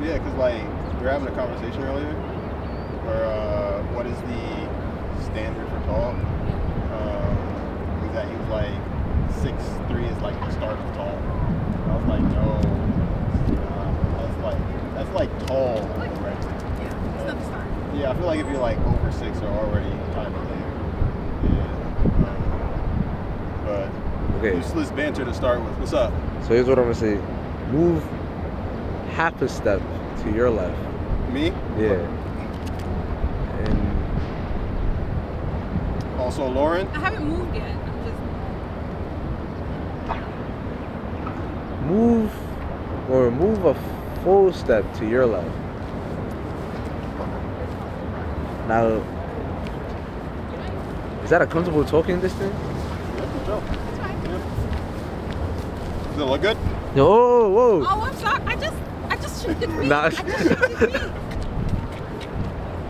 Yeah, because like we were having a conversation earlier, where what is the standard for tall? He was like 6'3" is like the start of tall. I was like, no, that's like tall already. Yeah, it's not the start. Yeah, I feel like if you're like over 6, you're already kind of there. Yeah. But Okay. useless banter to start with. What's up? So here's what I'm gonna say. Move half a step to your left. Me? Yeah. And also Lorryn? I haven't moved yet. I'm move a full step to your left. Now, is that a comfortable talking distance? That's fine. Does it look good? Whoa, whoa. Oh, I'm sorry. I just shifted feet. Nah. I just shifted feet.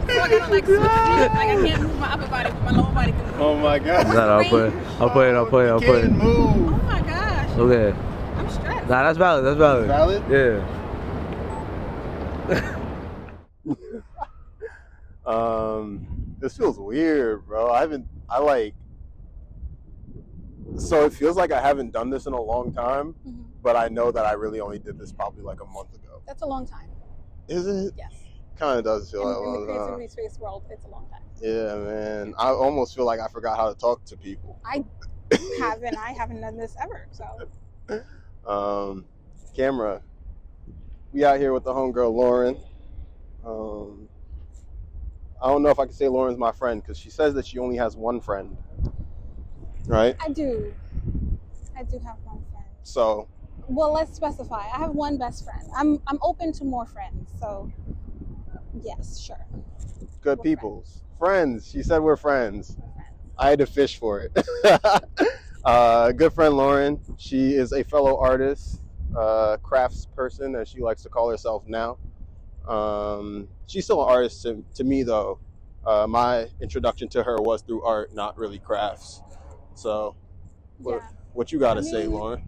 So I gotta like switch feet. Like I can't move my upper body, but my lower body can move. Oh my god. No, I'll put it. Can't move. Oh my gosh. Okay. I'm stressed. Nah, that's valid. Valid? Yeah. This feels weird, bro. So it feels like I haven't done this in a long time, but I know that I really only did this probably like a month ago. That's a long time. Is it? Yes. Kind of does feel like a In the long time. creativity space world, it's a long time. Yeah, man. I almost feel like I forgot how to talk to people. I haven't done this ever, so. Camera. We out here with the homegirl Lorryn. I don't know if I can say Lauren's my friend because she says that she only has one friend, right? I do have one friend. So. Well, let's specify. I have one best friend. I'm open to more friends, so yes, sure. Good We're peoples. Friends. She said we're friends. We're friends. I had to fish for it. Good friend Lorryn. She is a fellow artist, crafts person, as she likes to call herself now. She's still an artist to me, though. My introduction to her was through art, not really crafts. So, what you got to say, Lorryn?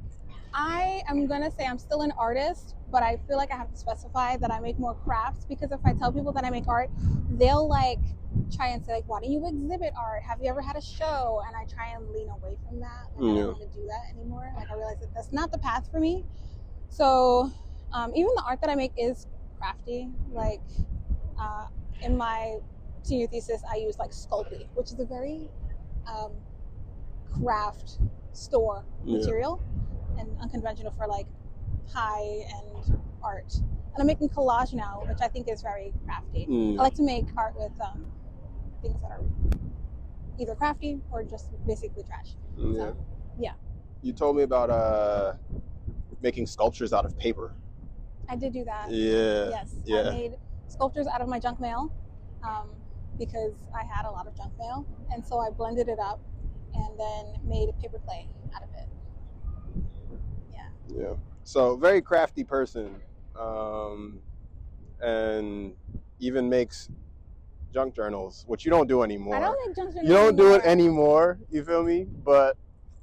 I am going to say I'm still an artist, but I feel like I have to specify that I make more crafts, because if I tell people that I make art, they'll like try and say like, why do you exhibit art? Have you ever had a show? And I try and lean away from that. Like, I don't want to do that anymore. Like I realize that that's not the path for me. So even the art that I make is crafty. Like in my senior thesis, I use like Sculpey, which is a very craft store material and unconventional for like high-end art. And I'm making collage now, which I think is very crafty. I like to make art with things that are either crafty or just basically trash. So, yeah. You told me about making sculptures out of paper. I did do that. Yeah. Yes. Yeah. I made sculptures out of my junk mail because I had a lot of junk mail. And so I blended it up and then made a paper clay out of it. Yeah. So very crafty person, and even makes junk journals, which you don't do anymore. I don't make junk journals. You don't do it anymore. You feel me? But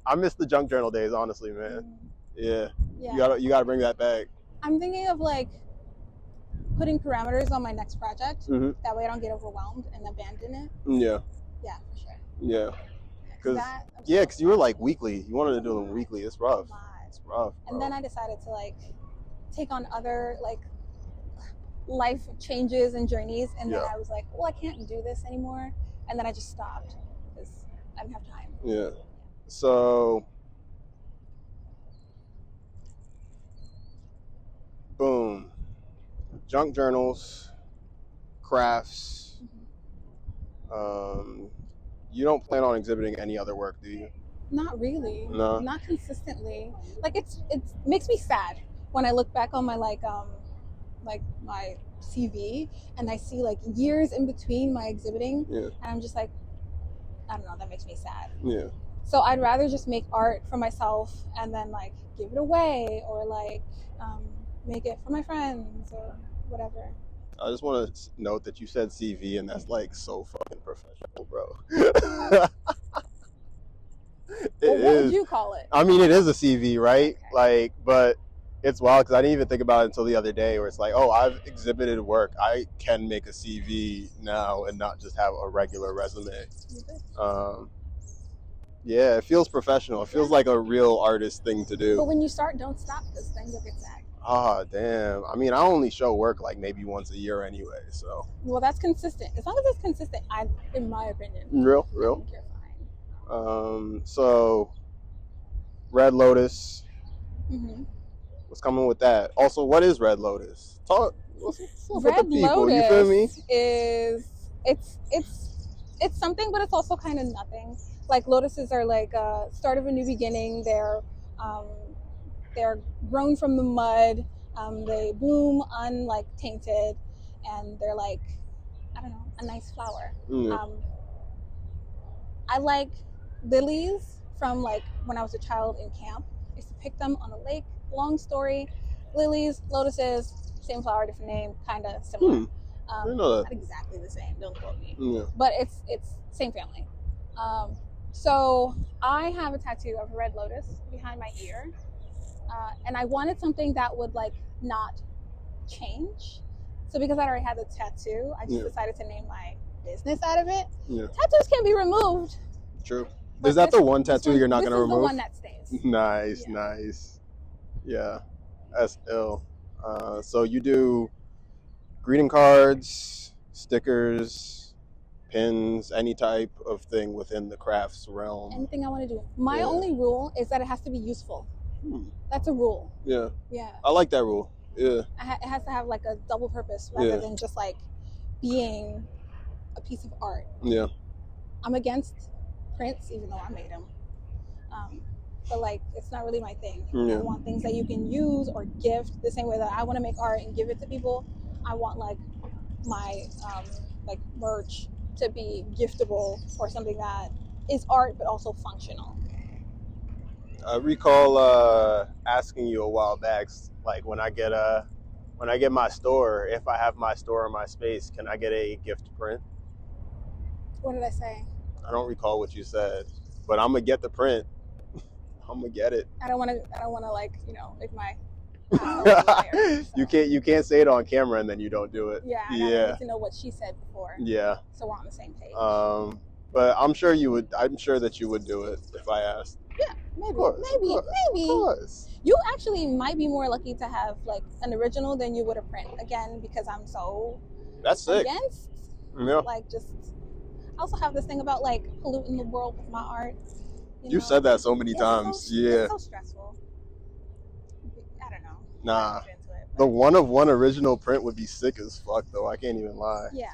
I miss the junk journal days, honestly, man. Yeah. You gotta bring that back. I'm thinking of like putting parameters on my next project. That way I don't get overwhelmed and abandon it. Yeah. Yeah, for sure. Yeah. Because you were like weekly. You wanted to do them weekly. It's rough. It's rough. Bro. And then I decided to like take on other like life changes and journeys, and then I was like, well, I can't do this anymore, and then I just stopped because I didn't have time. Yeah. So, boom, junk journals, crafts. You don't plan on exhibiting any other work, do you? Not really. No. Not consistently. Like it makes me sad when I look back on my like my CV and I see like years in between my exhibiting, and I'm just like, I don't know, that makes me sad. Yeah. So I'd rather just make art for myself and then like give it away or like make it for my friends or whatever. I just want to note that you said CV, and that's like so fucking professional, bro. What would you call it? I mean, it is a CV, right? Okay. Like, but it's wild because I didn't even think about it until the other day, where it's like, oh, I've exhibited work. I can make a CV now and not just have a regular resume. Yeah, it feels professional. It feels like a real artist thing to do. But when you start, don't stop, because then you'll get sacked. Ah, damn. I mean, I only show work like maybe once a year anyway, so. Well, that's consistent. As long as it's consistent, in my opinion. Real. I think you're fine. So, Red Lotus. Mm-hmm. What's coming with that? Also, what is Red Lotus? Talk. What's up Red with the people? Lotus, you feel me? It's something, but it's also kind of nothing. Like lotuses are like start of a new beginning. They're grown from the mud. They bloom tainted, and they're like, I don't know, a nice flower. I like lilies from like when I was a child in camp. I used to pick them on a lake. Long story. Lilies, lotuses, same flower, different name, kind of similar. I didn't know that. Not exactly the same. Don't quote me. Yeah. But it's same family. So I have a tattoo of a red lotus behind my ear, and I wanted something that would like not change. So because I already had the tattoo, I just decided to name my business out of it. Yeah. Tattoos can be removed. True. Is that the one tattoo you're not going to remove? The one that stays. Nice, yeah. Nice. Yeah, that's ill. So you do greeting cards, stickers, pins, any type of thing within the crafts realm. Anything I want to do. My only rule is that it has to be useful. That's a rule. Yeah. Yeah. I like that rule. Yeah. It has to have like a double purpose rather than just like being a piece of art. Yeah. I'm against prints, even though I made them. But like, it's not really my thing. Yeah. I want things that you can use or gift the same way that I want to make art and give it to people. I want like my like merch to be giftable or something that is art but also functional. I recall asking you a while back, like when I get my store, if I have my store in my space, can I get a gift print? What did I say? I don't recall what you said, but I'm gonna get the print. I'm gonna get it. I don't want to like, you know, make my You can't say it on camera and then you don't do it. Yeah. I need to know what she said before. Yeah. So we're on the same page. But I'm sure you would. I'm sure that you would do it if I asked. Yeah, maybe. Maybe. Of course. You actually might be more lucky to have like an original than you would a print. Again, because I'm so. That's sick. Against. Yeah. Like just. I also have this thing about like polluting the world with my art. You said that so many times. It's so stressful. I don't know. Nah. The one of one original print would be sick as fuck though. I can't even lie. Yeah.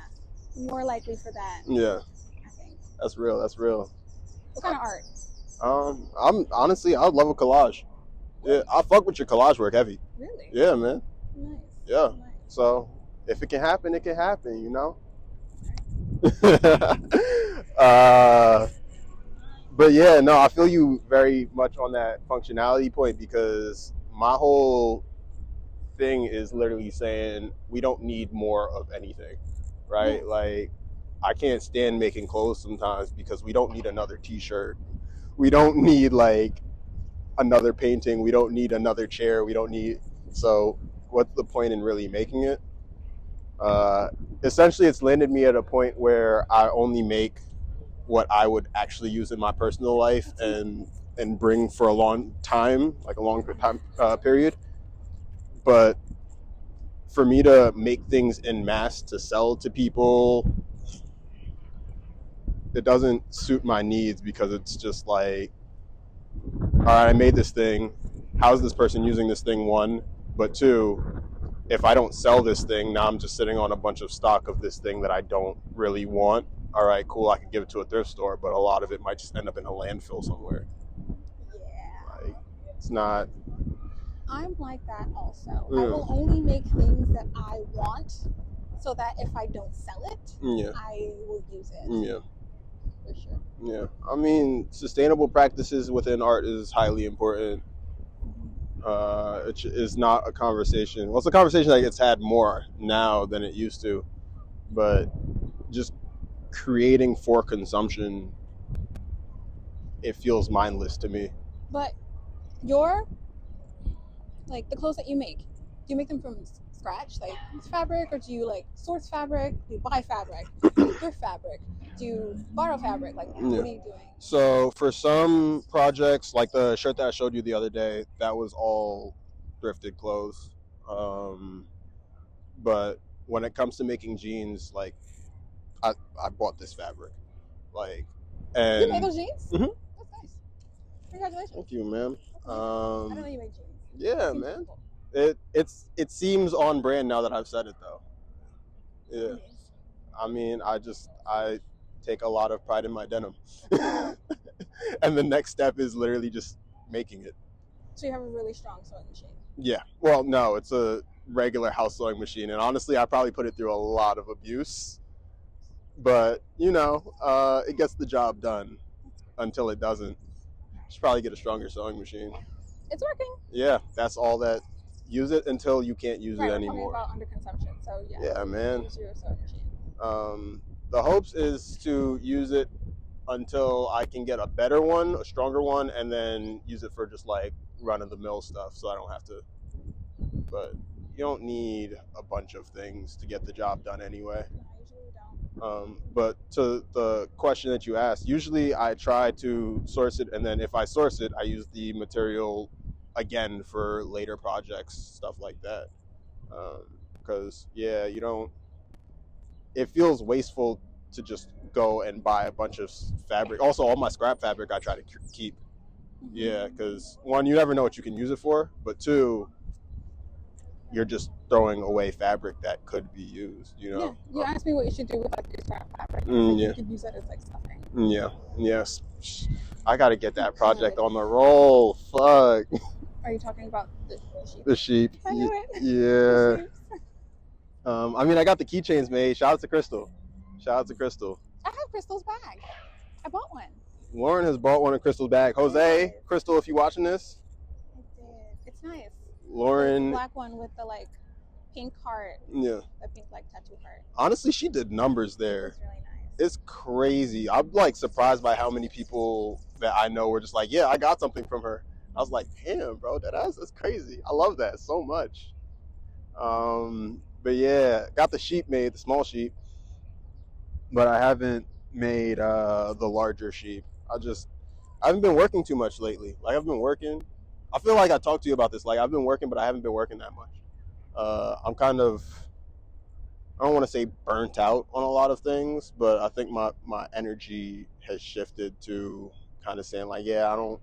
More likely for that. Yeah. I think. That's real. That's real. What kind of art? I'm honestly, I would love a collage. Yeah, I fuck with your collage work heavy. Really? Yeah, man. Nice. Yeah. Nice. So if it can happen, it can happen, you know? But yeah, no, I feel you very much on that functionality point because my whole thing is literally saying we don't need more of anything, right? Yeah. Like, I can't stand making clothes sometimes because we don't need another t-shirt. We don't need like another painting. We don't need another chair. We don't need, so what's the point in really making it? Essentially, it's landed me at a point where I only make what I would actually use in my personal life and bring for a long time, like a long time period. But for me to make things en masse to sell to people, it doesn't suit my needs because it's just like, all right, I made this thing. How's this person using this thing? One, but two, if I don't sell this thing, now I'm just sitting on a bunch of stock of this thing that I don't really want. All right, cool, I can give it to a thrift store, but a lot of it might just end up in a landfill somewhere. Yeah. Like, it's not. I'm like that also. I will only make things that I want so that if I don't sell it, I will use it. Yeah. For sure. Yeah. I mean, sustainable practices within art is highly important. It is not a conversation. Well, it's a conversation that gets had more now than it used to. But just creating for consumption, it feels mindless to me. But like the clothes that you make, do you make them from scratch, like fabric, or do you like source fabric? Do you buy fabric? Do you thrift fabric? Do you borrow fabric? Like, what are you doing? So for some projects, like the shirt that I showed you the other day, that was all thrifted clothes. But when it comes to making jeans, like I bought this fabric, like, and You made those jeans? Mhm. That's nice. Congratulations. Thank you, man. I don't know you make jeans. Yeah, Seems man. simple. It seems on brand now that I've said it though. Yeah. Nice. I mean, I take a lot of pride in my denim. And the next step is literally just making it. So you have a really strong sewing machine. Yeah. Well, no, it's a regular house sewing machine. And honestly, I probably put it through a lot of abuse. But, it gets the job done until it doesn't. Should probably get a stronger sewing machine. It's working. Yeah, that's all that. Use it until you can't use Right, it we're anymore. talking about underconsumption. So Yeah, man. Use your sewing machine. The hopes is to use it until I can get a better one, a stronger one, and then use it for just like run-of-the-mill stuff so I don't have to. But you don't need a bunch of things to get the job done anyway. No, usually we don't. But to the question that you asked, usually I try to source it, and then if I source it, I use the material again for later projects, stuff like that. Because, you don't, it feels wasteful to just go and buy a bunch of fabric. Also, all my scrap fabric I try to keep. Yeah, because one, you never know what you can use it for, but two, you're just throwing away fabric that could be used, Yeah, you asked me what you should do with like your scrap fabric. Yeah. You could use that as like stuffing. Yeah, yes. I got to get that project on the roll. Fuck. Are you talking about the sheep? The sheep. I knew it. Yeah. The sheep. I got the keychains made. Shout out to Crystal. I have Crystal's bag. I bought one. Lauren has bought one in Crystal's bag. Jose, Crystal, if you watching this, I did. It's nice. Lauren. The black one with the like pink heart. Yeah. The pink like tattoo heart. Honestly, she did numbers there. It's really nice. It's crazy. I'm like surprised by how many people that I know were just like, yeah, I got something from her. I was like, damn, bro, that's crazy. I love that so much. But yeah, got the sheep made, the small sheep, but I haven't made the larger sheep. I haven't been working too much lately. Like I've been working. I feel like I talked to you about this. Like I've been working, but I haven't been working that much. I'm kind of, I don't want to say burnt out on a lot of things, but I think my energy has shifted to kind of saying like, yeah, I don't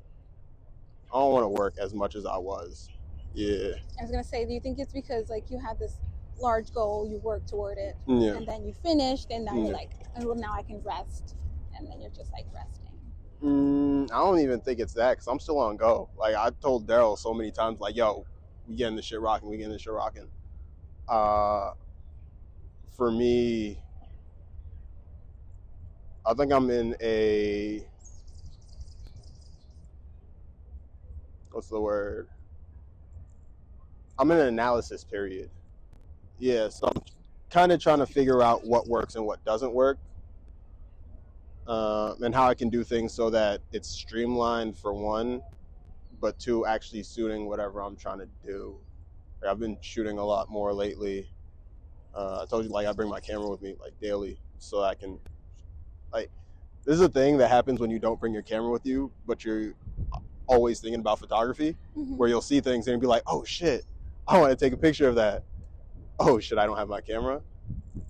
want to work as much as I was. Yeah. I was gonna say, do you think it's because like you had this large goal, you worked toward it, Yeah. and then you finished, and now you're like, oh, well, now I can rest, and then you're just like resting? I don't even think it's that, because I'm still on go. Like I told Darryl so many times, like, yo, we getting this shit rocking. For me, I think I'm in a, what's the word? I'm in an analysis period. Yeah, so I'm kind of trying to figure out what works and what doesn't work, and how I can do things so that it's streamlined for one, but two, actually suiting whatever I'm trying to do. Like, I've been shooting a lot more lately. I told you, like, I bring my camera with me like daily, so I can, like, this is a thing that happens when you don't bring your camera with you, but you're always thinking about photography, where you'll see things and you'll be like, oh shit, I want to take a picture of that. Oh shit, I don't have my camera.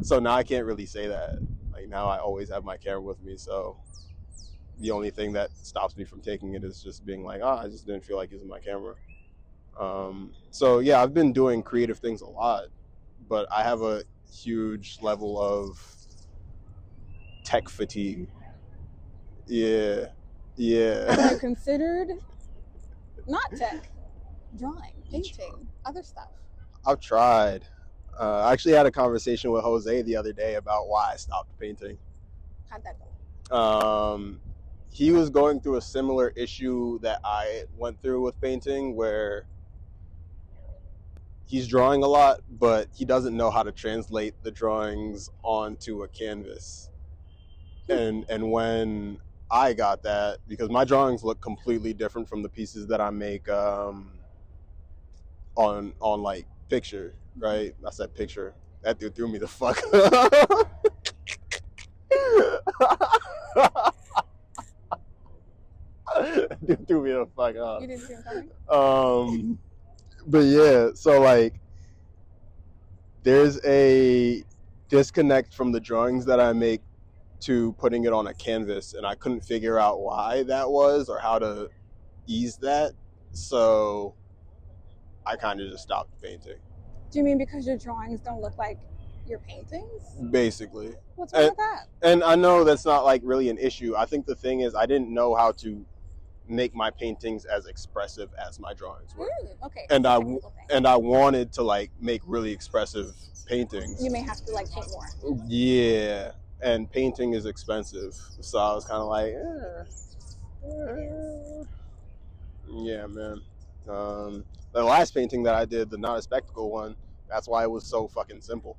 So now I can't really say that. Like now I always have my camera with me, so the only thing that stops me from taking it is just being like, I just didn't feel like using my camera. So yeah, I've been doing creative things a lot, but I have a huge level of tech fatigue. Yeah. Have you considered not tech, drawing, painting, other stuff? I've tried. I actually had a conversation with Jose the other day about why I stopped painting. How'd that go? He was going through a similar issue that I went through with painting, where he's drawing a lot, but he doesn't know how to translate the drawings onto a canvas. And when I got that, because my drawings look completely different from the pieces that I make on like picture, right? I said picture. That dude threw me the fuck. Dude threw me the fuck off. You didn't see him coming? But yeah, so like there's a disconnect from the drawings that I make to putting it on a canvas, and I couldn't figure out why that was or how to ease that. So I kind of just stopped painting. Do you mean because your drawings don't look like your paintings? Basically. What's wrong with that? And I know that's not like really an issue. I think the thing is I didn't know how to make my paintings as expressive as my drawings were. Okay. And I wanted to like make really expressive paintings. You may have to like paint more. Yeah, and painting is expensive, so I was kind of like, yeah, man. The last painting that I did, the Not a Spectacle one, that's why it was so fucking simple.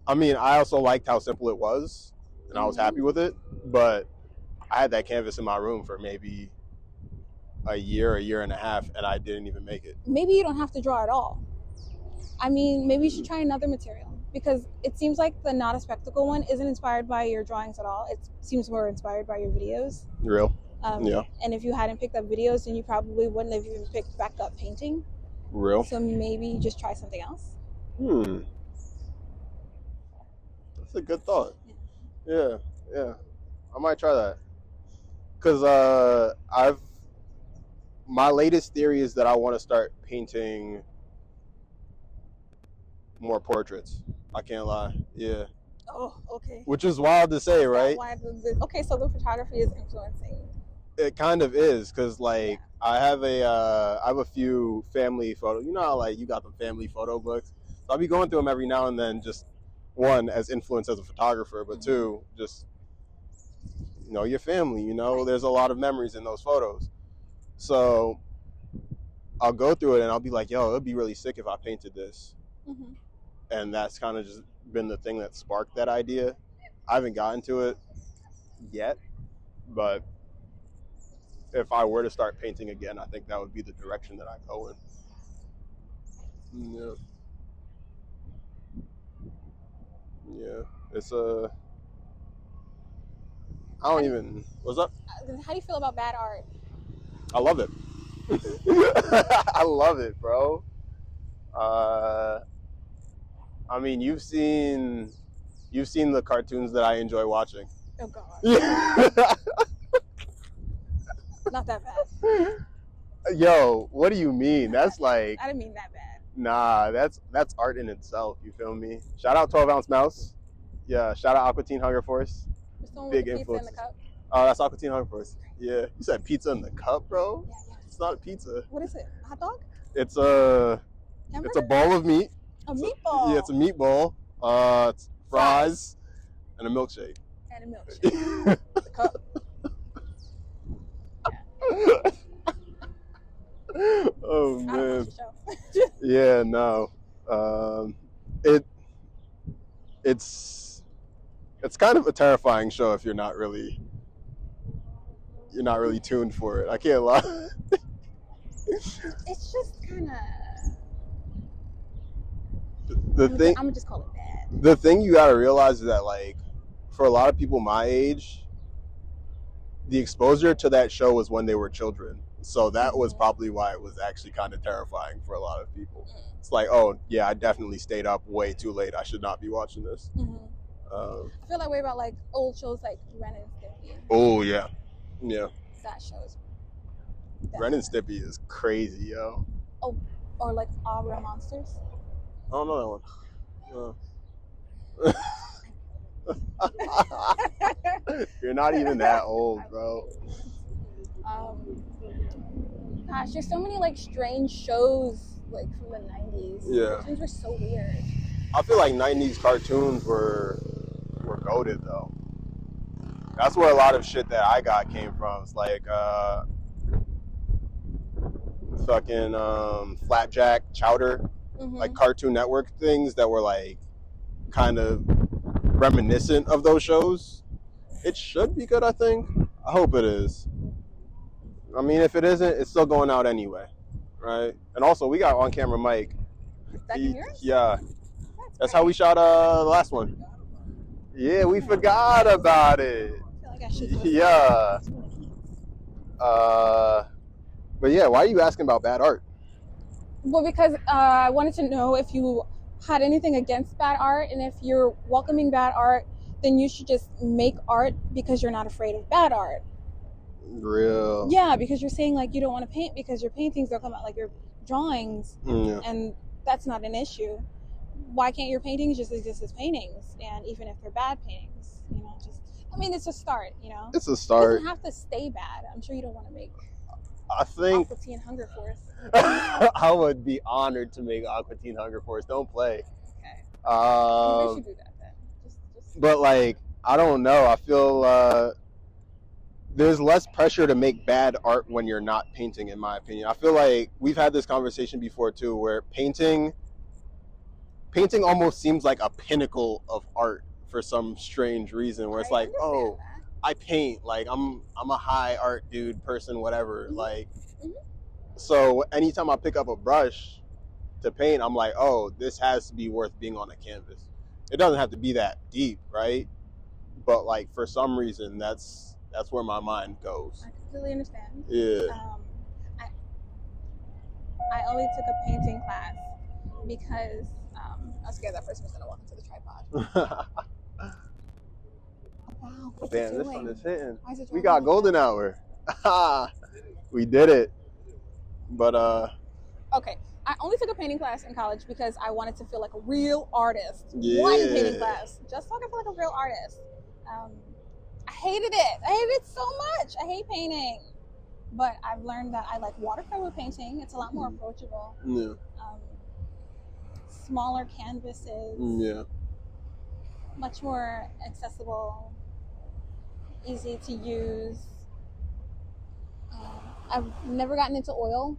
I mean, I also liked how simple it was, and I was happy with it, but I had that canvas in my room for maybe a year and a half, and I didn't even make it. Maybe you don't have to draw at all. I mean, maybe you should try another material, because it seems like the Not a Spectacle one isn't inspired by your drawings at all. It seems more inspired by your videos. Real? Yeah. And if you hadn't picked up videos, then you probably wouldn't have even picked back up painting. Real? So maybe just try something else. That's a good thought. Yeah. I might try that. Because my latest theory is that I want to start painting more portraits. I can't lie. Yeah. Oh, okay. Which is wild to say, right? Okay, so the photography is influencing. It kind of is, because like I have a few family photos. You know how like you got the family photo books? So I'll be going through them every now and then, just one, as influence as a photographer, but two, just your family, there's a lot of memories in those photos. So I'll go through it and I'll be like, yo, it'd be really sick if I painted this. And that's kind of just been the thing that sparked that idea. I haven't gotten to it yet, but if I were to start painting again, I think that would be the direction that I go in. Yeah, it's what's up? How do you feel about bad art? I love it. I love it, bro. I mean, you've seen the cartoons that I enjoy watching. Oh God. Yeah. Not that bad. Yo, what do you mean? That's like, I didn't mean that bad. Nah, that's art in itself. You feel me? Shout out 12-ounce mouse. Yeah. Shout out Aqua Teen Hunger Force. Big influence. In the cup. Oh, that's Aqua Teen Hunger Force. Yeah. You said pizza in the cup, bro? Yeah. It's not a pizza. What is it? A hot dog? It's a bowl of meat. A meatball. Yeah, it's a meatball. It's fries and a milkshake. And a milkshake. The cup. Oh man. I don't watch the show. Yeah, no. It's kind of a terrifying show if you're not really tuned for it. I can't lie. It's just kind of I'm gonna just call it bad. The thing you gotta realize is that like for a lot of people my age, the exposure to that show was when they were children. So that was probably why it was actually kind of terrifying for a lot of people. It's like, oh yeah, I definitely stayed up way too late. I should not be watching this. I feel that way about like old shows like Ren and Stimpy. Oh yeah. That shows. Ren and Stimpy is crazy, yo. Oh, or like All Real Monsters. I don't know that one. You're not even that old, bro. Gosh, there's so many like strange shows like from the 90s. Yeah. Cartoons were so weird. I feel like 90s cartoons were goated though. That's where a lot of shit that I got came from. It's like fucking Flapjack, Chowder, like Cartoon Network things that were like kind of reminiscent of those shows. It should be good, I think. I hope it is. I mean, if it isn't, it's still going out anyway, right? And also, we got on-camera mic. That can hear us? Yeah. That's how we shot the last one. Yeah, we forgot about it. I feel like I should just Yeah. But yeah, why are you asking about bad art? Well, because I wanted to know if you had anything against bad art, and if you're welcoming bad art, then you should just make art because you're not afraid of bad art. Real. Yeah, because you're saying like you don't want to paint because your paintings don't come out like your drawings, and that's not an issue. Why can't your paintings just exist as paintings? And even if they're bad paintings, it's a start, It's a It start. doesn't have to stay bad. I'm sure you don't want to make I think Aqua Teen Hunger Force. I would be honored to make Aqua Teen Hunger Force. Don't play. Okay. Maybe we should do that then. Just... But like, I don't know. I feel there's less pressure to make bad art when you're not painting, in my opinion. I feel like we've had this conversation before too, where painting almost seems like a pinnacle of art for some strange reason, where it's like, oh, that. I paint, like I'm a high art dude, person, whatever. Mm-hmm. Like, so anytime I pick up a brush to paint, I'm like, oh, this has to be worth being on a canvas. It doesn't have to be that deep, right? But like, for some reason, that's where my mind goes. I completely understand. Yeah. I only took a painting class because I was scared that person was going to walk into the tripod. Wow. Damn, this one is hitting. Is We got golden hour. We did it. But okay. I only took a painting class in college because I wanted to feel like a real artist. Yeah. One painting class, just so I could feel like a real artist. I hated it. I hated it so much. I hate painting. But I've learned that I like watercolor painting. It's a lot more approachable. Yeah. Smaller canvases. Yeah. Much more accessible. Easy to use. I've never gotten into oil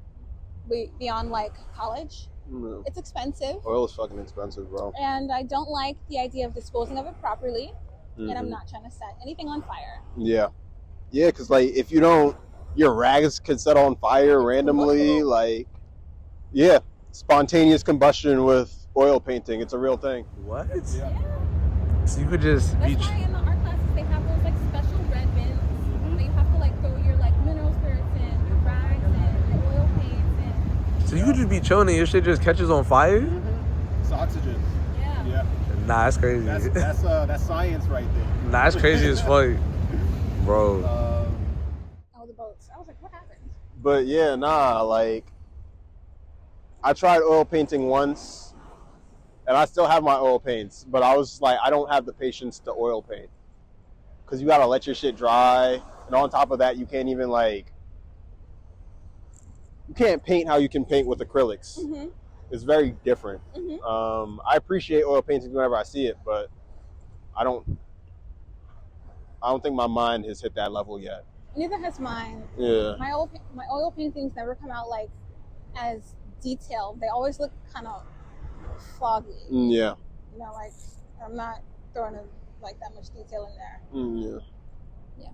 beyond like college. No. It's expensive. Oil is fucking expensive, bro. And I don't like the idea of disposing of it properly. And I'm not trying to set anything on fire. Yeah. Yeah, because like if you don't, your rags could set on fire randomly. Like, yeah, spontaneous combustion with oil painting. It's a real thing. What? Yeah. So you could just That's why in the art classes they have those like special red bins that you have to like throw your like mineral spirits in, your rags in, your oil paints in. So you could just be chilling and your shit just catches on fire? It's oxygen. Yeah. Nah, that's crazy. That's science right there. Nah, that's crazy as fuck, bro. Oh, the boats. I was like, what happened? But yeah, nah, like I tried oil painting once and I still have my oil paints, but I was like, I don't have the patience to oil paint because you gotta let your shit dry, and on top of that, you can't even like, you can't paint how you can paint with acrylics. Mm-hmm. It's very different. Mm-hmm. I appreciate oil paintings whenever I see it, but I don't think my mind has hit that level yet. Neither has mine. Yeah. My oil paintings never come out like as detailed. They always look kind of foggy. Yeah. Like I'm not throwing like that much detail in there. Yeah.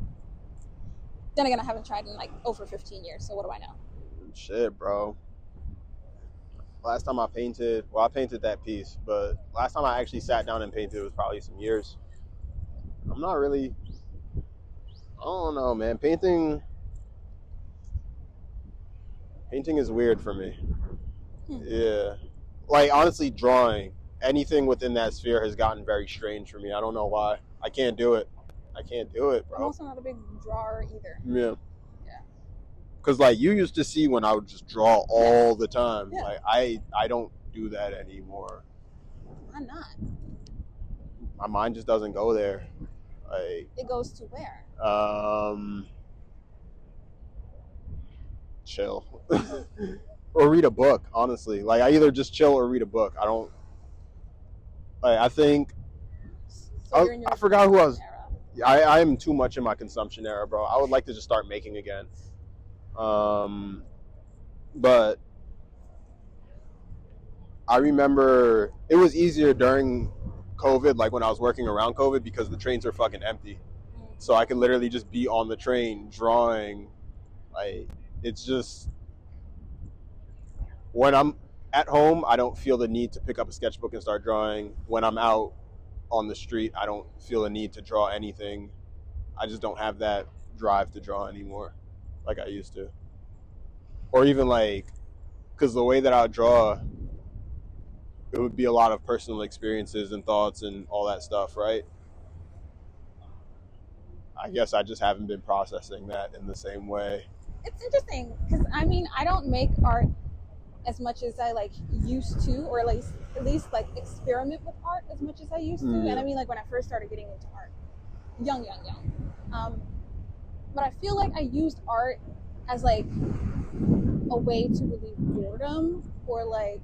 Then again, I haven't tried in like over 15 years, so what do I know? Shit, bro. Last time I painted that piece, but last time I actually sat down and painted was probably some years. I'm not really, I don't know, man. Painting is weird for me. Yeah. Like, honestly, drawing, anything within that sphere has gotten very strange for me. I don't know why. I can't do it. Bro. I'm also not a big drawer either. Yeah. Because, like, you used to see when I would just draw all the time. Yeah. Like, I don't do that anymore. Why not? My mind just doesn't go there. Like, it goes to where? Chill. Or read a book, honestly. Like, I either just chill or read a book. I don't, like, I think, So you're in your I forgot who I was. era. I am too much in my consumption era, bro. I would like to just start making again. But I remember it was easier during COVID, like when I was working around COVID, because the trains are fucking empty. So I could literally just be on the train drawing. Like, it's just, When I'm at home, I don't feel the need to pick up a sketchbook and start drawing. When I'm out on the street, I don't feel a need to draw anything. I just don't have that drive to draw anymore like I used to. Or even like, because the way that I draw, it would be a lot of personal experiences and thoughts and all that stuff, right? I guess I just haven't been processing that in the same way. It's interesting because I mean I don't make art as much as I like used to, or at least like experiment with art as much as I used to. Yeah. And I mean like when I first started getting into art, young. But I feel like I used art as like a way to relieve boredom, or like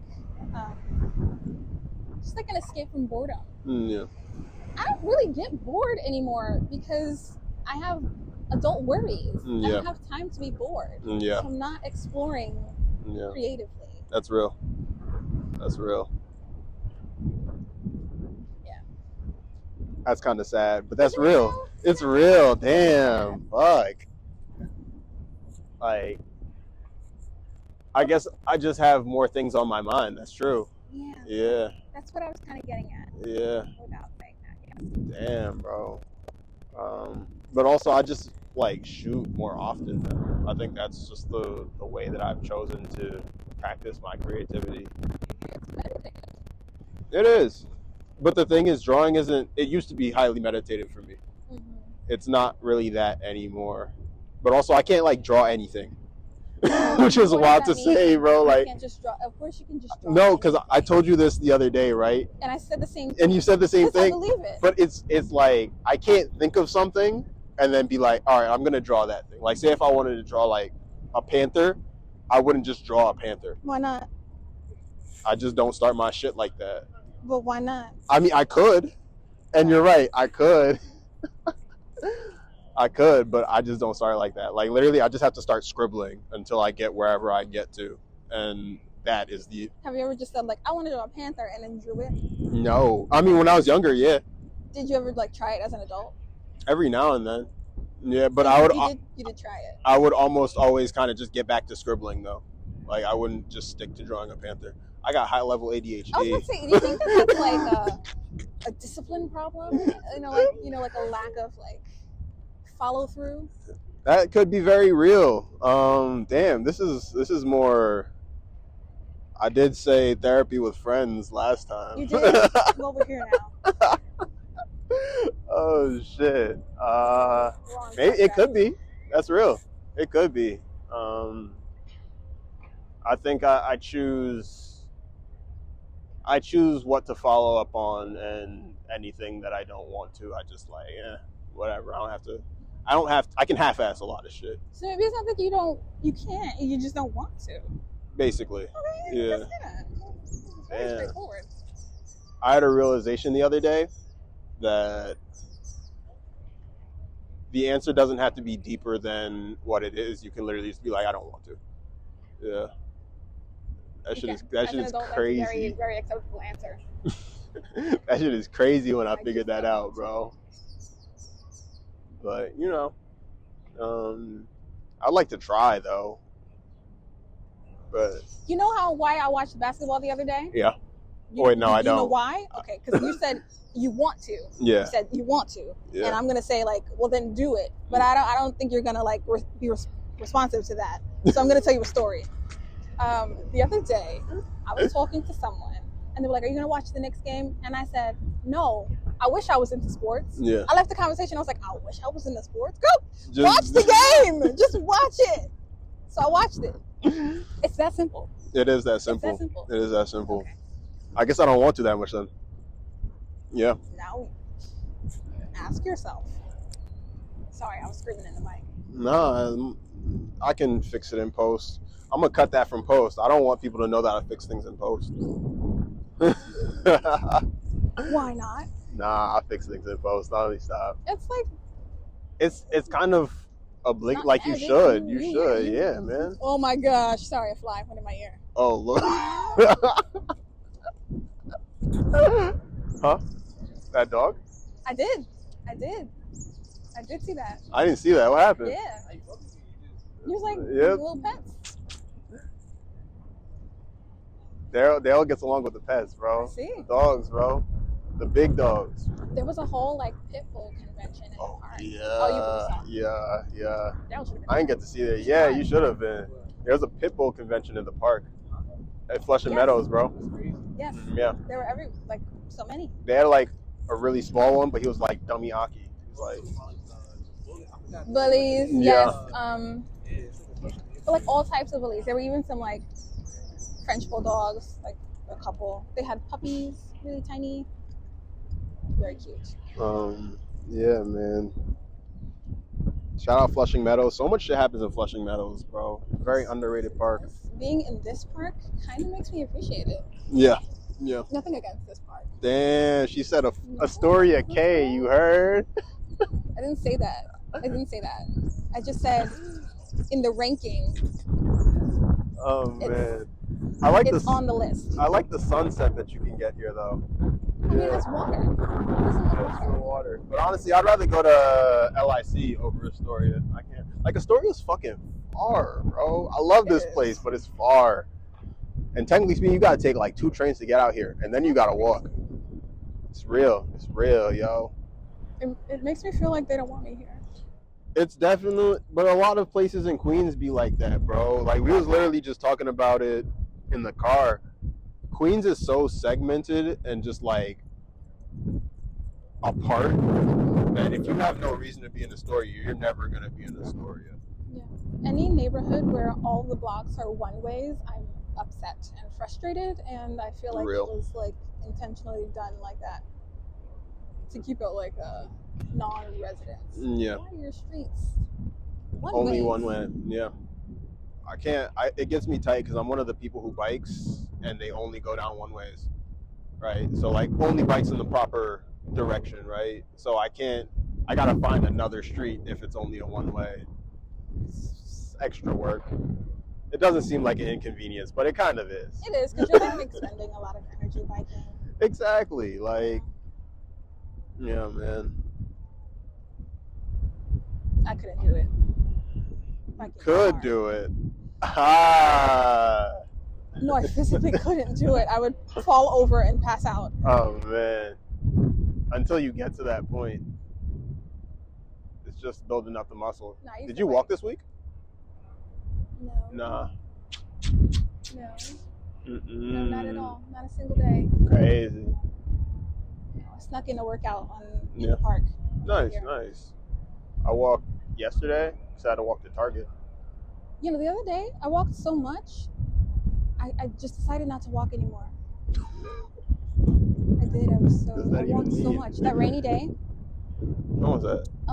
just like an escape from boredom. Yeah. I don't really get bored anymore because I have adult worries. I don't have time to be bored. Yeah. So I'm not exploring creatively. That's real. That's real. Yeah. That's kind of sad, but that's real. It's real. Damn. Fuck. Like, I guess I just have more things on my mind. That's true. Yeah. Yeah. That's what I was kind of getting at. Yeah. Without saying that. Yeah. Damn, bro. But also, I just like shoot more often now. I think that's just the way that I've chosen to practice my creativity. It's meditative. It is. But the thing is, drawing isn't, it used to be highly meditative for me. Mm-hmm. It's not really that anymore. But also, I can't like draw anything. Which is wild to say, bro. You Like, can't just draw. Of course, you can just draw. no, because anything. I told you this the other day, right? And I said the same thing. And you said the same Because I thing. believe it. But it's like, I can't think of something and then be like, all right, I'm going to draw that thing. Like, say if I wanted to draw like a panther, I wouldn't just draw a panther. Why not? I just don't start my shit like that. But why not? I mean, I could. And you're right, I could. I could, but I just don't start like that. Like, literally, I just have to start scribbling until I get wherever I get to. And that is the... Have you ever just said, like, I want to draw a panther and then drew it? No. I mean, when I was younger, yeah. Did you ever, like, try it as an adult? Every now and then. Yeah, but So you did try it. I would almost always kind of just get back to scribbling, though. Like, I wouldn't just stick to drawing a panther. I got high-level ADHD. I was going to say, do you think that that's, like, a discipline problem? Like a lack of, like, follow-through? That could be very real. Damn, this is more... I did say therapy with friends last time. You did. I'm over here now. Oh, shit. We're on Maybe it podcast. could be. That's real. It could be. I think I choose what to follow up on, and anything that I don't want to, I just like, whatever. I can half-ass a lot of shit. So maybe it's not that you can't, you just don't want to. Basically. Okay, Yeah. that's it. It's very Yeah. straightforward. I had a realization the other day that the answer doesn't have to be deeper than what it is. You can literally just be like, I don't want to. Yeah. That shit is crazy. That's a very, very acceptable answer. That shit is crazy when I I figured just that don't out, want to. bro. But I'd like to try though. But You know why I watched basketball the other day? yeah. Wait, no, I You know don't. why? Okay, because you said you want to. Yeah. You said you want to, Yeah. and I'm gonna say like, well, then do it. But I don't think you're gonna like be responsive to that. So I'm gonna tell you a story. The other day, I was talking to someone, and they were like, "Are you gonna watch the Knicks game?" And I said, "No. I wish I was into sports." Yeah. I left the conversation. I was like, "I wish I was into sports." Go Just- watch the game. Just watch it. So I watched it. It's that simple. It is that simple. It's that simple. It is that simple. Okay. I guess I don't want to that much then. Yeah. Now, ask yourself. Sorry, I was screaming in the mic. No, I can fix it in post. I'm gonna cut that from post. I don't want people to know that I fix things in post. Why not? Nah, I fix things in post. Honestly, stop. It's like, It's kind of not like you editing. should. You should. Yeah, man. oh my gosh, sorry, a fly went in my ear. Oh, look. Huh? That dog? I did see that. I didn't see that. What happened? Yeah. He was like Yep. little pets. Darryl gets along with the pets, I bro. see. The dogs, bro. The big dogs. There was a whole like pit bull convention in the park. Oh, you Yeah. Daryl should've been I didn't there. get to see that. Yeah, you should have been. There was a pit bull convention in the park at Flushing Yes. Meadows, bro. Yes. Yeah. There were so many. They had like a really small one, but he was like dummy Aki. He was like, Bullies, Yeah. yes. But like all types of bullies. There were even some like French bulldogs, like a couple. They had puppies, really tiny, very cute. yeah, man. Shout out Flushing Meadows. So much shit happens in Flushing Meadows, bro. Very underrated park. Being in this park kind of makes me appreciate it. Yeah. Nothing against this park. Damn, she said Astoria K. You heard? I didn't say that. I just said in the ranking, Oh man, I like it's on the list. I like the sunset that you can get here, though. I mean, it's water. It's It's the water. But honestly, I'd rather go to LIC over Astoria. I can't. Like, Astoria's fucking far, bro. I love this place, but it's far. And technically speaking, you gotta take like 2 trains to get out here, and then you gotta walk. It's real, yo. It makes me feel like they don't want me here. It's definitely, but a lot of places in Queens be like that, bro. Like, we was literally just talking about it in the car. Queens is so segmented and just like apart that if you have no reason to be in Astoria, you're never gonna be in Astoria. Yeah. Any neighborhood where all the blocks are one ways, I'm upset and frustrated, and I feel like Real. it was like intentionally done like that to keep it like a non-residents. Yeah. Why are your streets Only ways? one way. Yeah. I can't. It gets me tight because I'm one of the people who bikes and they only go down one ways, right? So like only bikes in the proper direction, right? So I can't. I gotta find another street if it's only a one way. It's extra work. It doesn't seem like an inconvenience, but it kind of is. It is, because you're like expending a lot of energy biking. Exactly. Like, yeah, man. I couldn't do it. Biking Could hard. do it. Ah. No, I physically couldn't do it. I would fall over and pass out. Oh man. Until you get to that point, it's just building up the muscle. No, I used Did to you bike. walk this week? No. Nah. No. Mm-mm. No, not at all. Not a single day. Crazy. No, I snuck in a workout in Yeah. the park. Nice, Here. nice. I walked yesterday, so I had to walk to Target. You know, the other day, I walked so much, I just decided not to walk anymore. I did. I walked so much. That rainy day, When was that? I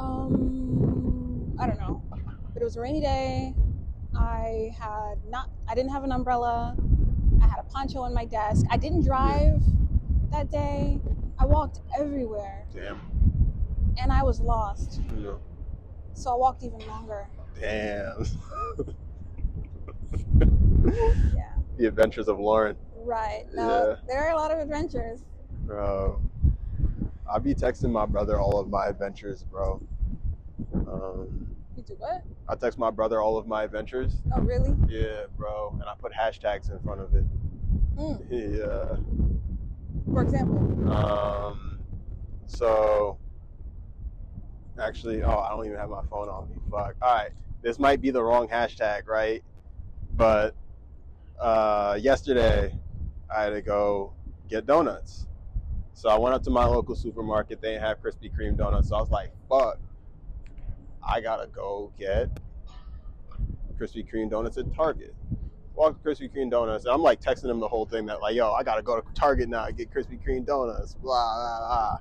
don't know. But it was a rainy day. I didn't have an umbrella. I had a poncho on my desk. I didn't drive that day. I walked everywhere. Damn. And I was lost. No. So I walked even longer. Damn. Yeah. The Adventures of Lorryn. Right. No, Yeah. there are a lot of adventures. Bro. I be texting my brother all of my adventures, bro. You do what? I text my brother all of my adventures. Oh, really? Yeah, bro. And I put hashtags in front of it. Yeah. For example? So actually, I don't even have my phone on me. Fuck. All right. This might be the wrong hashtag, right? But yesterday I had to go get donuts. So I went up to my local supermarket. They didn't have Krispy Kreme donuts. So I was like, fuck. I gotta go get Krispy Kreme donuts at Target. Walk to Krispy Kreme donuts, and I'm like texting them the whole thing that like, yo, I gotta go to Target now and get Krispy Kreme donuts, blah blah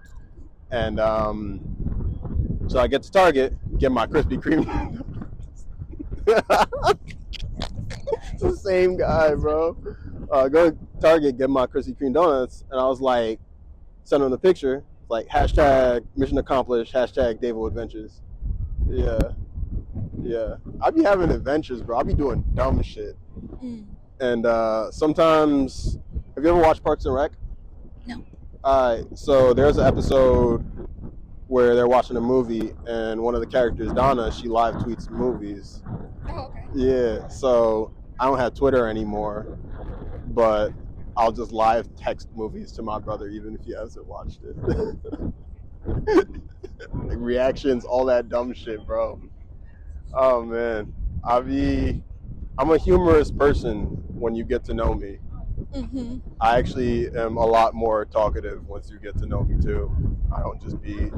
blah. And so I get to Target, get my Krispy Kreme. It's the same guy, bro. Go to Target, get my Krispy Kreme donuts, and I was like, send him the picture, like hashtag mission accomplished, hashtag Davo Adventures. Yeah. I be having adventures, bro. I be doing dumb shit. And sometimes, have you ever watched Parks and Rec? No. Alright, so there's an episode where they're watching a movie, and one of the characters, Donna, she live tweets movies. Oh, okay. Yeah, so I don't have Twitter anymore, but I'll just live text movies to my brother, even if he hasn't watched it. Like reactions, all that dumb shit, bro. Oh man, I'm a humorous person when you get to know me. Mm-hmm. I actually am a lot more talkative once you get to know me too. I don't just be.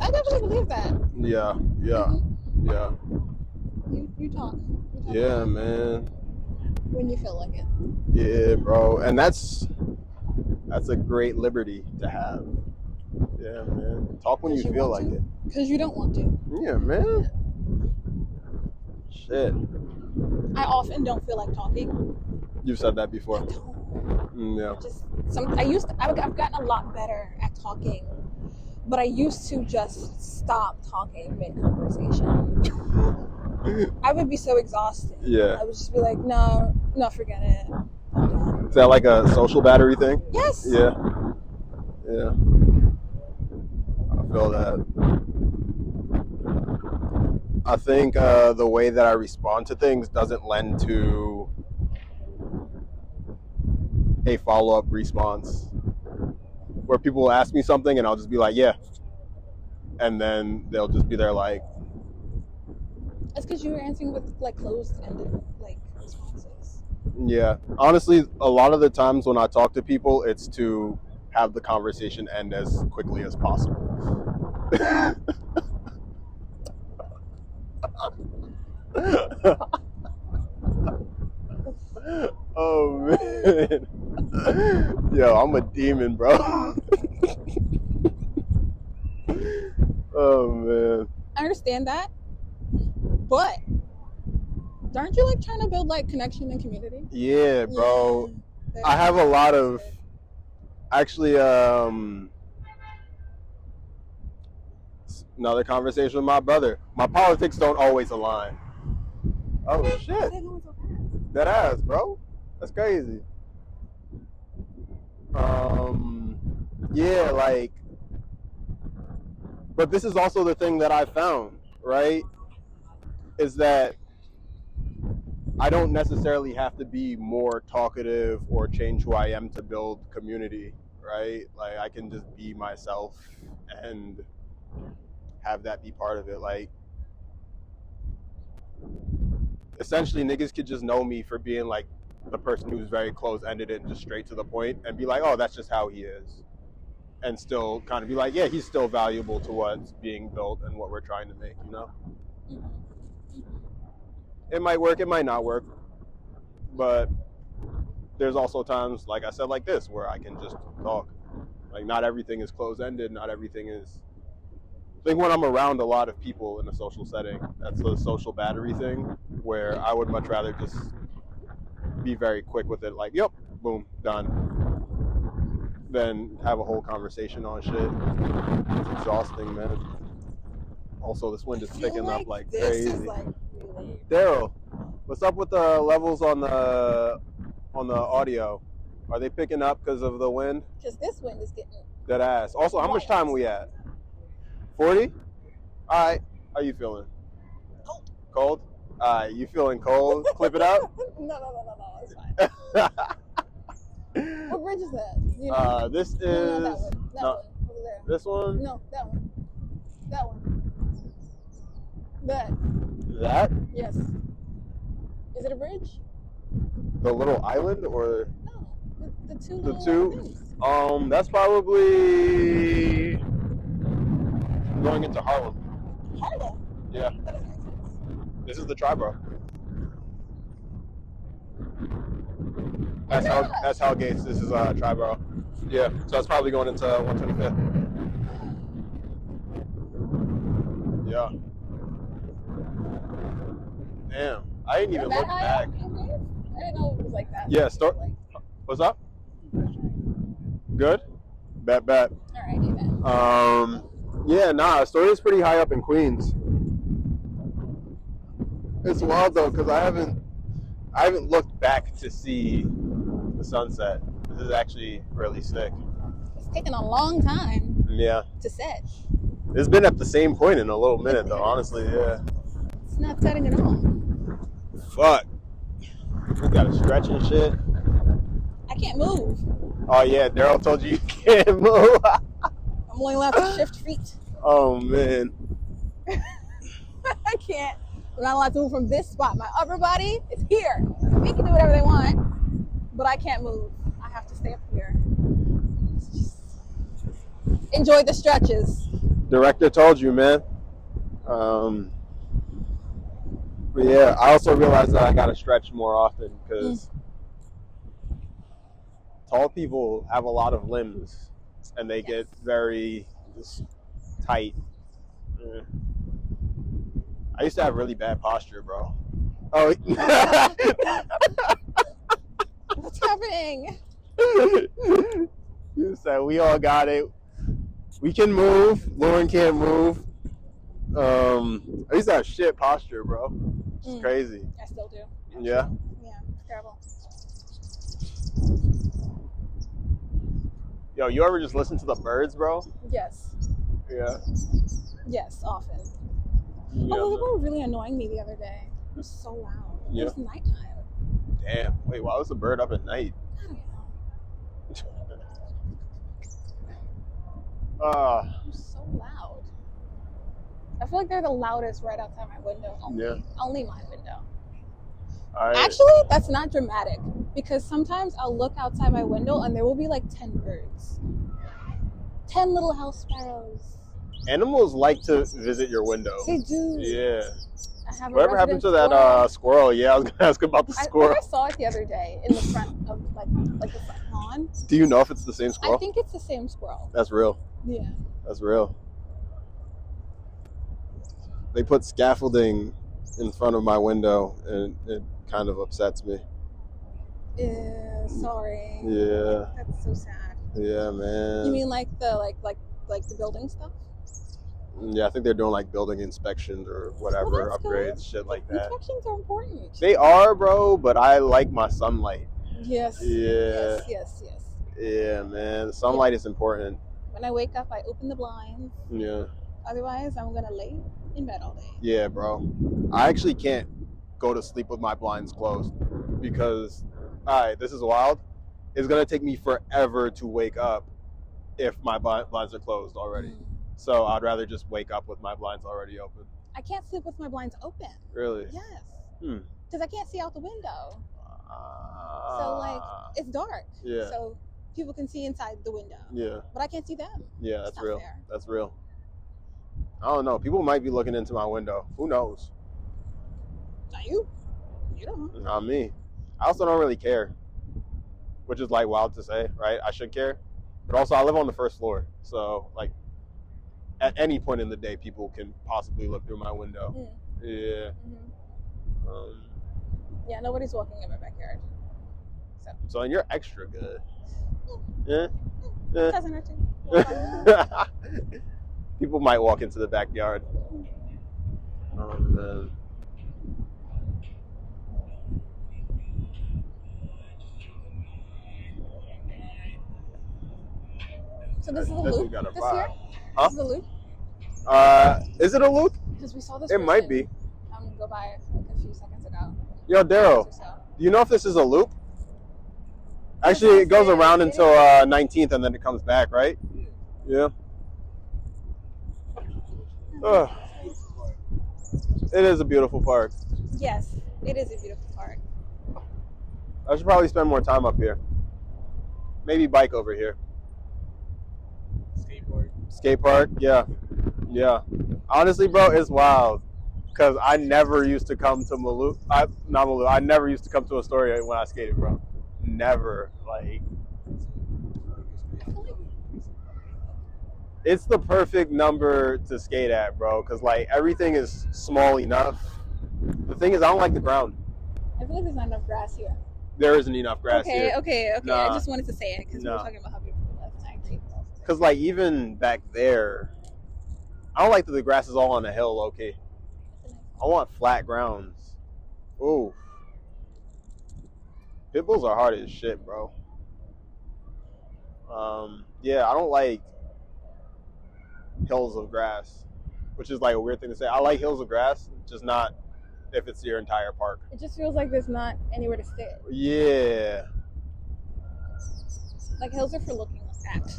I definitely believe that. Yeah. Mm-hmm. Yeah. You talk. Yeah, man. When you feel like it. Yeah, bro. And that's a great liberty to have. Yeah, man. Talk when you feel like it. Because you don't want to. Yeah, man. Shit. I often don't feel like talking. You've said that before. I don't. Yeah. I've gotten a lot better at talking, but I used to just stop talking mid-conversation. I would be so exhausted. Yeah. I would just be like, no, forget it. I'm done. Is that like a social battery thing? Yes. Yeah. Yeah. I feel that. I think the way that I respond to things doesn't lend to a follow-up response where people will ask me something and I'll just be like, yeah. And then they'll just be there like... That's because you were answering with like closed-ended like responses. Yeah. Honestly, a lot of the times when I talk to people, it's to have the conversation end as quickly as possible. Oh man. Yo, I'm a demon, bro. Oh man. I understand that, but aren't you like trying to build like connection and community? Yeah, bro. Yeah, I have a lot of actually another conversation with my brother. My politics don't always align. Oh shit. That ass, bro. That's crazy. Yeah, like, but this is also the thing that I found, right? Is that I don't necessarily have to be more talkative or change who I am to build community, right? Like, I can just be myself and have that be part of it. Like, essentially, niggas could just know me for being like the person who's very close-ended and just straight to the point and be like, oh, that's just how he is. And still kind of be like, yeah, he's still valuable to what's being built and what we're trying to make, you know? It might work, it might not work. But there's also times, like I said, like this, where I can just talk. Like, not everything is closed-ended, not everything is... I think when I'm around a lot of people in a social setting, that's the social battery thing, where I would much rather just be very quick with it, like, yep, boom, done, than have a whole conversation on shit. It's exhausting, man. Also, this wind is picking up like crazy. Like really... Darryl, what's up with the levels on the audio? Are they picking up because of the wind? Because this wind is getting... Dead ass. Also, how much time we at? 40? All right. How you feeling? Cold. Cold? All right. You feeling cold? Clip it out? No. It's fine. What bridge is that? You know? This is... No, that one. That one. Over there. This one? No, that one. That one. That? Yes. Is it a bridge? The little island or... No. The two The little two? things. That's probably... going into Harlem. Harlem? Yeah. That doesn't make sense. This is the Triborough. That's Hell Gates. This is Triborough. Yeah, so it's probably going into 125th. Yeah. Damn, I didn't even look back. I didn't know it was like that. Yeah, what's up? Good? Bet. All right, do that. Yeah, Astoria's pretty high up in Queens. It's wild though, because I haven't looked back to see the sunset. This is actually really sick. It's taken a long time. Yeah. To set. It's been at the same point in a little minute though, honestly, yeah. It's not setting at all. Fuck. We gotta stretch and shit. I can't move. Oh yeah, Darryl told you you can't move. I'm only allowed to shift feet. Oh man. I can't. I'm not allowed to move from this spot. My upper body is here. They can do whatever they want, but I can't move. I have to stay up here. Enjoy the stretches. Director told you, man. But yeah, I also realized that I gotta stretch more often because tall people have a lot of limbs and they get very just tight. Yeah. I used to have really bad posture, bro. Oh, What's happening? you said we all got it. We can move. Lorryn can't move. I used to have shit posture, bro. It's crazy. I still do. Actually. Yeah. Yeah, it's terrible. Yo, you ever just listen to the birds, bro? Yes. Yeah. Yes, often. Yeah, Oh, they were really annoying me the other day. It was so loud. Yeah. It was nighttime. Damn. Wait, why was the bird up at night? I don't know. It was so loud. I feel like they're the loudest right outside my window. Only my window. Actually, that's not dramatic because sometimes I'll look outside my window and there will be like 10 birds. 10 little house sparrows. Animals like to visit your window. They do. Yeah. I have Whatever happened to that squirrel? Yeah, I was gonna ask about the squirrel. I think I saw it the other day in the front of like the front lawn. Do you know if it's the same squirrel? I think it's the same squirrel. That's real. Yeah. That's real. They put scaffolding in front of my window and it kind of upsets me. Yeah, sorry. Yeah. That's so sad. Yeah, man. You mean like the the building stuff? Yeah, I think they're doing like building inspections or whatever, upgrades, good. Shit like that. Inspections are important. They are, bro, but I like my sunlight. Yes. Yeah. Yes. Yeah, man. The sunlight is important. When I wake up, I open the blinds. Yeah. Otherwise, I'm gonna lay in bed all day. Yeah, bro. I actually can't go to sleep with my blinds closed because, all right, this is wild. It's gonna take me forever to wake up if my blinds are closed already. So I'd rather just wake up with my blinds already open. I can't sleep with my blinds open. Really? Yes. Because I can't see out the window. So like it's dark. Yeah. So people can see inside the window. Yeah. But I can't see them. Yeah, that's real. That's real. I don't know. People might be looking into my window. Who knows? Not you. You don't know. Not me. I also don't really care, which is like wild to say, right? I should care, but also I live on the first floor, so like at any point in the day, people can possibly look through my window. Yeah. Yeah, nobody's walking in my backyard. So and you're extra good. Yeah. Cousin or two. People might walk into the backyard. Oh man. So this is a loop this year? Huh? This is a loop? Is it a loop? Because we saw this. It might be. I'm gonna go by like a few seconds ago. Yo, Darryl, do you know if this is a loop? Actually, it goes around until 19th and then it comes back, right? Yeah. It is a beautiful park. Yes, it is a beautiful park. I should probably spend more time up here. Maybe bike over here. Skate park, yeah. Yeah. Honestly, bro, it's wild. Because I never used to come to I never used to come to Astoria when I skated, bro. Never. Like, it's the perfect number to skate at, bro. Because, like, everything is small enough. The thing is, I don't like the ground. I feel like there's not enough grass here. There isn't enough grass here. Okay. Nah. I just wanted to say it because we were talking about how beautiful it was. I agree. Because, like, even back there, I don't like that the grass is all on a hill, low-key. I want flat grounds. Ooh. Pit bulls are hard as shit, bro. Yeah, I don't like hills of grass, which is like a weird thing to say. I like hills of grass, just not if it's your entire park. It just feels like there's not anywhere to sit. Yeah. Like hills are for looking at.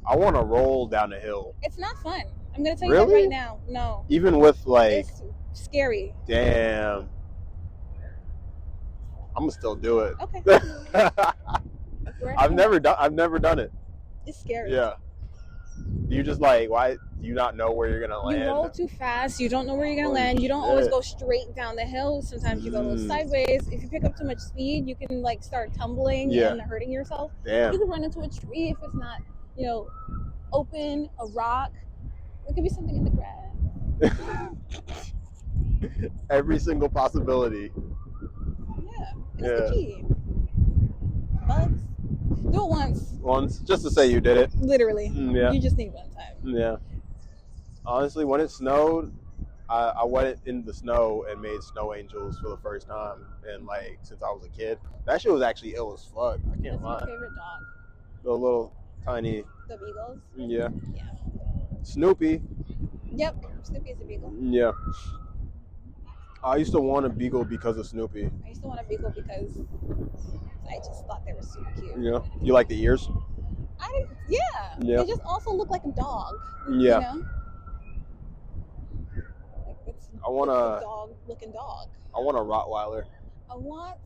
I want to roll down a hill. It's not fun. I'm gonna tell you that right now. No. Even with like, it's scary. Damn. I'm gonna still do it. Okay. I've never done it. It's scary. Yeah. You just like, why do you not know where you're gonna land? You roll too fast. You don't know where you're gonna land. You don't always go straight down the hill. Sometimes you go a little sideways. If you pick up too much speed, you can like start tumbling and hurting yourself. Damn. You could run into a tree if it's not, open, a rock. It could be something in the grass. Every single possibility. Yeah. That's the key. Bugs. Do it once. Once, just to say you did it. Literally. Yeah. You just need one time. Yeah. Honestly, when it snowed, I went in the snow and made snow angels for the first time, and like since I was a kid, that shit was actually ill as fuck. I can't lie. What's your favorite dog? The little tiny. The beagles. Yeah. Yeah. Snoopy. Yep. Snoopy's a beagle. Yeah. I used to want a beagle because of Snoopy. I used to want a beagle because I just thought they were super cute. Yeah. You like the ears? Yeah. Yeah. They just also look like a dog. Yeah. Like it's I want a dog-looking dog. I want a Rottweiler. I want.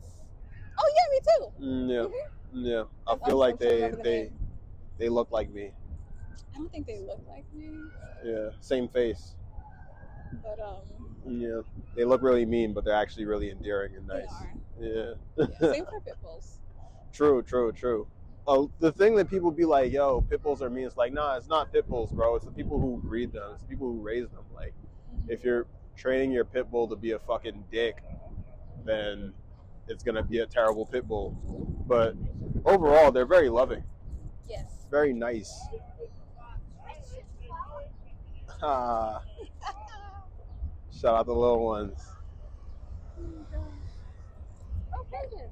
Oh yeah, me too. Yeah. Mm-hmm. Yeah. I feel like they look like me. I don't think they look like me. Yeah. Same face. But Yeah. They look really mean, but they're actually really endearing and nice. They are. Yeah. Same for pit bulls. True. Oh, the thing that people be like, yo, pit bulls are mean. It's like, nah, it's not pit bulls, bro. It's the people who breed them. It's the people who raise them. Like, if you're training your pit bull to be a fucking dick, then it's gonna be a terrible pit bull. But overall, they're very loving. Yes. Very nice. Ah. Shout out the little ones. Oh, pigeon.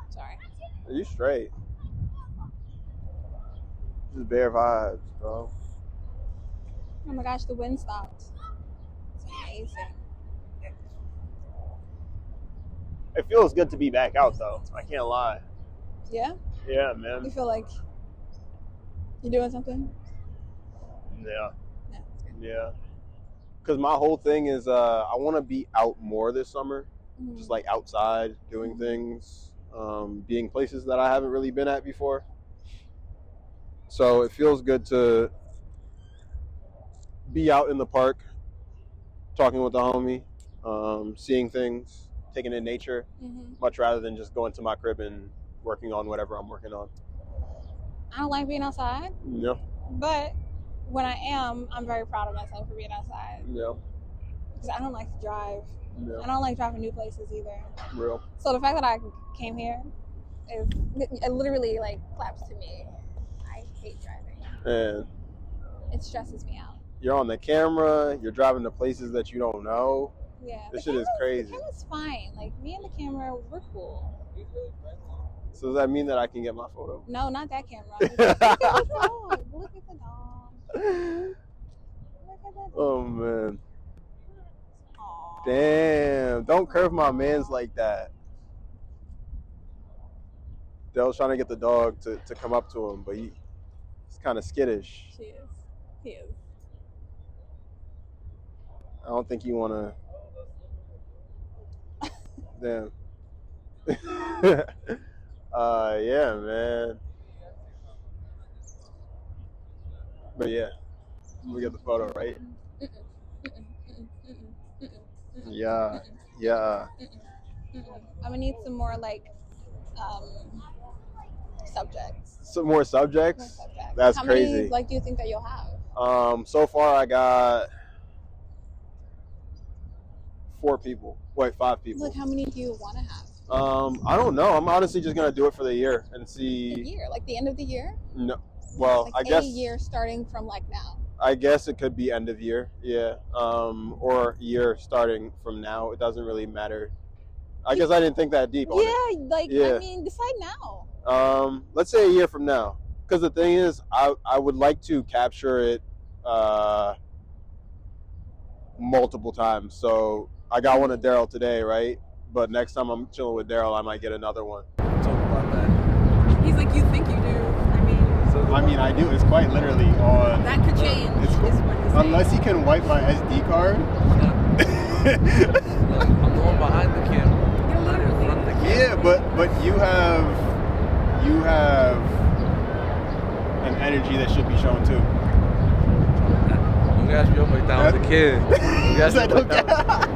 Sorry. Are you straight? Just bare vibes, bro. Oh my gosh, the wind stopped. It's amazing. It feels good to be back out, though. I can't lie. Yeah? Yeah, man. You feel like you're doing something? Yeah. No. Yeah. Because my whole thing is I want to be out more this summer. Mm-hmm. Just like outside, doing things, being places that I haven't really been at before. So it feels good to be out in the park, talking with the homie, seeing things, taking in nature, much rather than just going to my crib and working on whatever I'm working on. I don't like being outside. Yeah. But when I am, I'm very proud of myself for being outside. Yeah. Because I don't like to drive. Yeah. I don't like driving new places either. Real. So the fact that I came here it literally like claps to me. I hate driving. And It stresses me out. you're on the camera, you're driving to places that you don't know. Yeah. This shit is crazy. The camera's fine. Like me and the camera, we're cool. So does that mean that I can get my photo? No, not that camera. Look at the dog. Look at the dog. Look at that dog. Oh man. Aww. Damn. Don't curve my mans like that. Darryl's trying to get the dog to come up to him, but he's kind of skittish. She is. He is. I don't think you want to. Damn. Yeah, man. But yeah, we get the photo, right? Yeah. I'm gonna need some more like subjects. Some more subjects? More subjects. That's How crazy. many like do you think that you'll have? So far I got 4 people. Wait, 5 people. Like how many do you want to have? I don't know. I'm honestly just gonna do it for the year and see. The year, like the end of the year? No, well, Like I guess a year starting from like now. I guess it could be end of year, yeah. Or year starting from now. It doesn't really matter. I guess I didn't think that deep on it. I mean, decide now. Let's say a year from now. Because the thing is, I would like to capture it multiple times. So I got one of Darryl today, right? But next time I'm chilling with Darryl, I might get another one. Talk about that. He's like, you think you do. I mean, I do. It's quite literally on. That could change. It's cool. Is what he's saying. Unless he can wipe my SD card. Look, I'm going behind the camera. You're Not in literally. front of the camera. Yeah, but you have an energy that should be shown too. You guys be up like that with the kid. You guys be I up like don't that.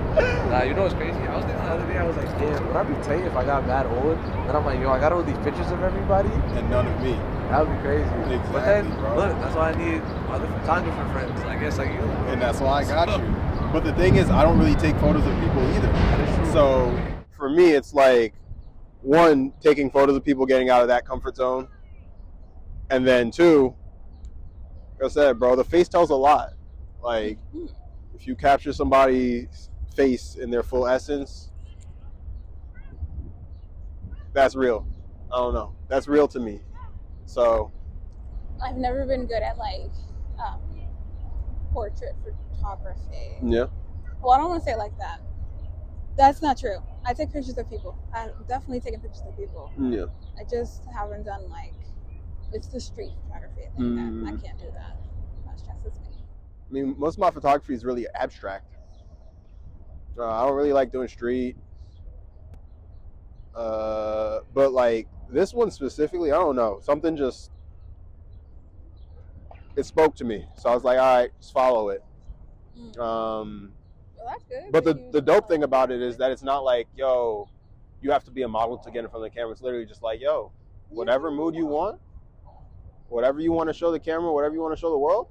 Nah, you know what's crazy? I was thinking the other day, I was like, damn, would I be tight if I got mad old? Then I'm like, yo, I got all these pictures of everybody. And none of me. That would be crazy. Exactly, but then, bro. look, that's why I need other photographer friends, I guess, like you. And that's why I got you. But the thing is, I don't really take photos of people either. That is true. So for me, it's like, one, taking photos of people getting out of that comfort zone. And then two, like I said, bro, the face tells a lot. Like, if you capture somebody's face in their full essence, that's real. I don't know. That's real to me. So I've never been good at like portrait photography. yeah. Well, I don't want to say it like that. That's not true. I take pictures of people. I'm definitely taking pictures of people. Yeah. I just haven't done like, it's the street photography thing that I can't do that. That stresses me. I mean, most of my photography is really abstract. I don't really like doing street. But like this one specifically, I don't know. Something just, it spoke to me. So I was like, all right, just follow it. Well, that's good. But that you the dope follow thing it. about it is that it's not like, yo, you have to be a model to get in front of the camera. It's literally just like, yo, whatever mood you want, whatever you want to show the camera, whatever you want to show the world,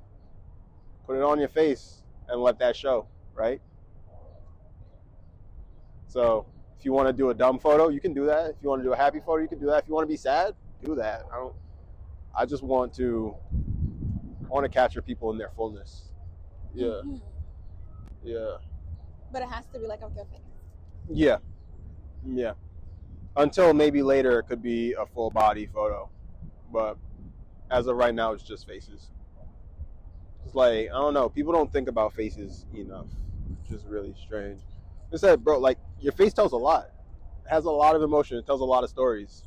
put it on your face and let that show, right? So if you want to do a dumb photo, you can do that. If you want to do a happy photo, you can do that. If you want to be sad, do that. I just want to capture people in their fullness. Yeah. Mhm. Yeah. But it has to be like of their face. Yeah. Yeah. Until maybe later it could be a full body photo. But as of right now, it's just faces. It's like, I don't know, people don't think about faces enough, which is really strange. I said, bro, like, your face tells a lot. It has a lot of emotion. It tells a lot of stories.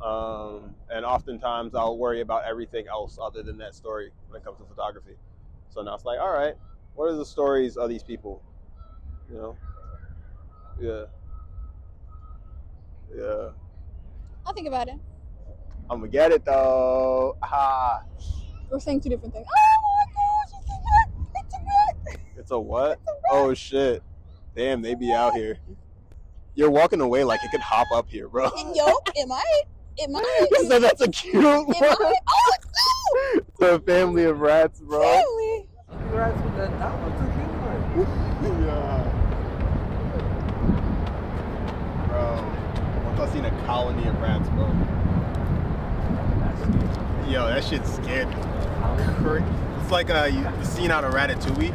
And oftentimes I'll worry about everything else other than that story when it comes to photography. So now it's like, all right, what are the stories of these people? You know? Yeah. Yeah. I'll think about it. I'm gonna get it though. Ah. We're saying two different things. Oh my gosh, it's a rat! It's a rat! It's a what? It's a rat! Oh shit. Damn, they be out here. You're walking away like it could hop up here, bro. Yo, it might. It might. So that's a cute one. It might. Oh, no! It's a family of rats, bro. Family. Congrats with that. That was the cute one. Yeah. Bro. Once I seen a colony of rats, bro. Yo, that shit scared me. It's like the scene out of Ratatouille.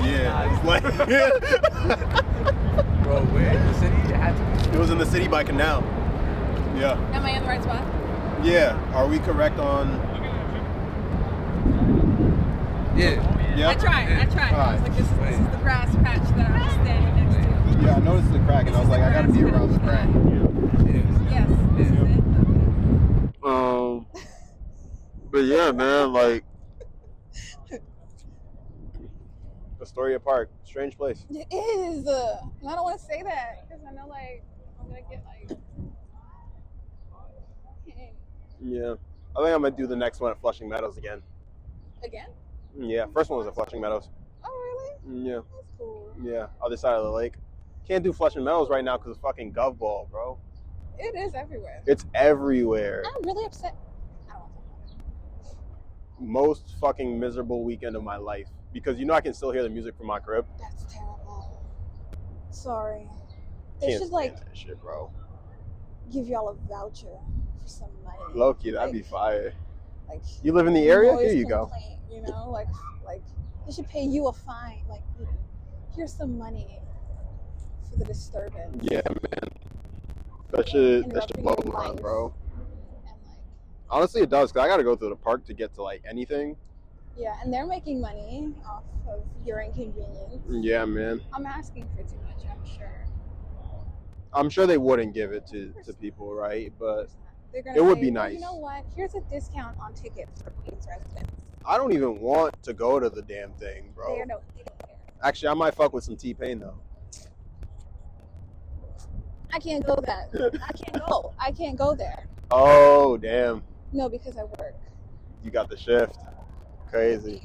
Yeah. It's like Bro, where in the city? It had to be. it was in the city by Canal. Yeah. Am I in the right spot? Yeah. Are we correct on? Yeah. Yeah. I tried. I was like, this is the grass patch that I'm standing next to. Yeah, I noticed the crack, and I was like, I gotta be around the crack. Yes, this is it. But yeah, man, like Astoria Park, strange place. It is. And I don't want to say that because I know, like, I'm going to get, like... Yeah. I think I'm gonna do the next one at Flushing Meadows again. Again? Yeah, first one was at Flushing Meadows. Oh, really? Yeah. That's cool. Yeah, other side of the lake. Can't do Flushing Meadows right now because of fucking Gov Ball, bro. It is everywhere. It's everywhere. I'm really upset. I don't want to. Most fucking miserable weekend of my life because you know I can still hear the music from my crib. That's terrible. Sorry. They Can't should, stand like, that shit, bro. give y'all a voucher for some money. Low-key, that'd Like- be fire. Like, You live in the area? noise Here you go. complaint, you know, like they should pay you a fine. Like, here's some money for the disturbance. Yeah, man. That should Interrupting blow your my mind, life. bro. And like, Honestly, it does, because I got to go through the park to get to, like, anything. yeah, and they're making money off of your inconvenience. Yeah, man. I'm asking for too much, I'm sure. I'm sure they wouldn't give it to people, right? But They're gonna it would say, be well, nice. you know what? Here's a discount on tickets for Queens residents. I don't even want to go to the damn thing, bro. They don't care. Actually, I might fuck with some T-Pain though. I can't go that. I can't go there. Oh damn! No, because I work. You got the shift. Crazy.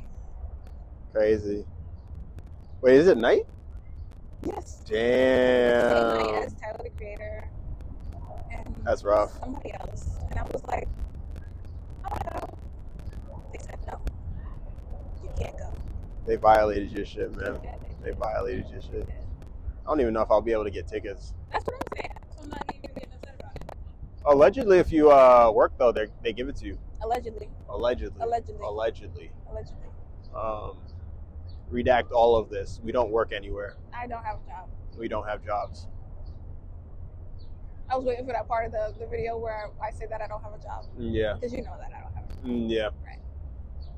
Wait, is it night? Yes. Damn. Same night as Tyler the Creator. And That's rough. somebody else. And I was like, I want to go. They said no. You can't go. They violated your shit, man. They violated your shit. I don't even know if I'll be able to get tickets. That's what I'm saying. So I'm not even getting upset about it. Allegedly, if you work though, they give it to you. Allegedly. Allegedly. Allegedly. Redact all of this. We don't work anywhere. I don't have a job. We don't have jobs. I was waiting for that part of the video where I say that I don't have a job. Yeah. Because you know that I don't have a job. Yeah. Right.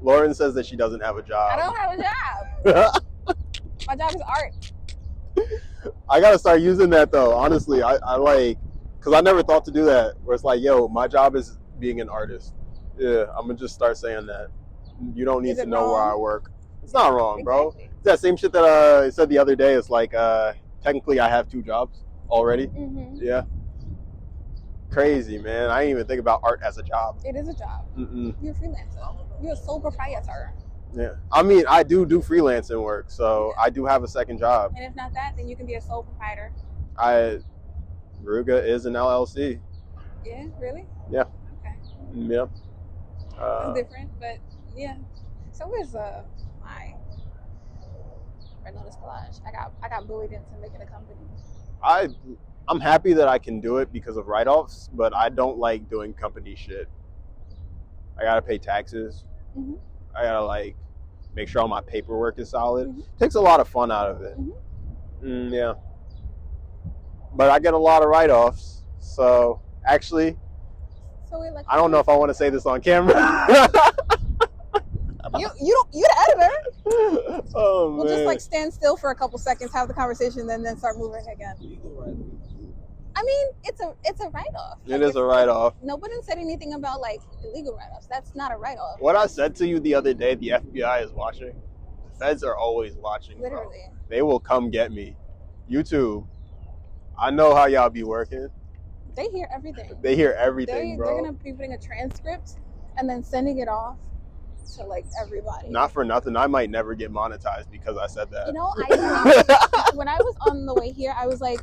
Lorryn says that she doesn't have a job. I don't have a job. My job is art. I gotta start using that though. Honestly, I like, cause I never thought to do that. Where it's like, yo, my job is being an artist. Yeah, I'm gonna just start saying that. You don't need to know where I work. It's not wrong, bro. Exactly. It's that same shit that I said the other day. It's like, technically, I have 2 jobs already. Mm-hmm. Yeah. Crazy, man. I didn't even think about art as a job. It is a job. Mm-mm. You're a freelancer. You're a sole proprietor. Yeah. I mean, I do freelancing work, so I do have a second job. And if not that, then you can be a sole proprietor. Ruga is an LLC. Yeah, really? Yeah. Okay. Yeah. It's different, but yeah. So is my Red Lotus Collage. I got bullied into making a company. I'm happy that I can do it because of write-offs, but I don't like doing company shit. I gotta pay taxes. Mm-hmm. I gotta like make sure all my paperwork is solid. Mm-hmm. Takes a lot of fun out of it. Mm-hmm. Yeah. But I get a lot of write-offs, so actually, I don't know if I want to say this on camera. You're the editor. Oh, We'll man. just like stand still for a couple seconds, have the conversation, then start moving again. I mean, it's a write-off. It is a write-off. Nobody said anything about like illegal write-offs. That's not a write-off. What I said to you the other day, the FBI is watching. The feds are always watching. Literally. Bro. They will come get me. YouTube, I know how y'all be working. They hear everything. They hear everything, bro. They're gonna be putting a transcript and then sending it off to like everybody. Not for nothing, I might never get monetized because I said that. You know, when I was on the way here, I was like,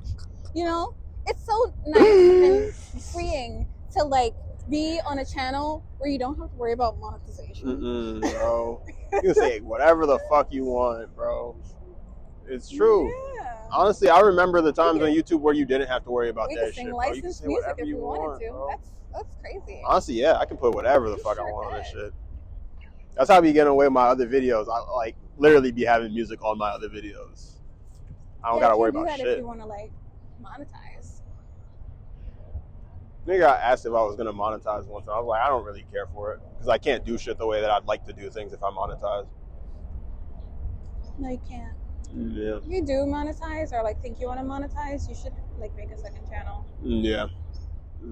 you know, it's so nice and freeing to like be on a channel where you don't have to worry about monetization. Bro. You can say whatever the fuck you want, bro. It's true. Yeah. Honestly, I remember the times on YouTube where you didn't have to worry about We that could sing shit. licensed music if we wanted to. Bro. That's crazy. Honestly, yeah, I can put whatever the fuck I want on this shit. That's how I be getting away with my other videos. I like literally be having music on my other videos. I don't gotta worry about shit. If you want to like monetize. Nigga got asked if I was gonna monetize once, and I was like, I don't really care for it because I can't do shit the way that I'd like to do things if I monetize. No, you can't. Yeah. If you do monetize or like think you want to monetize, you should like make a second channel. Yeah.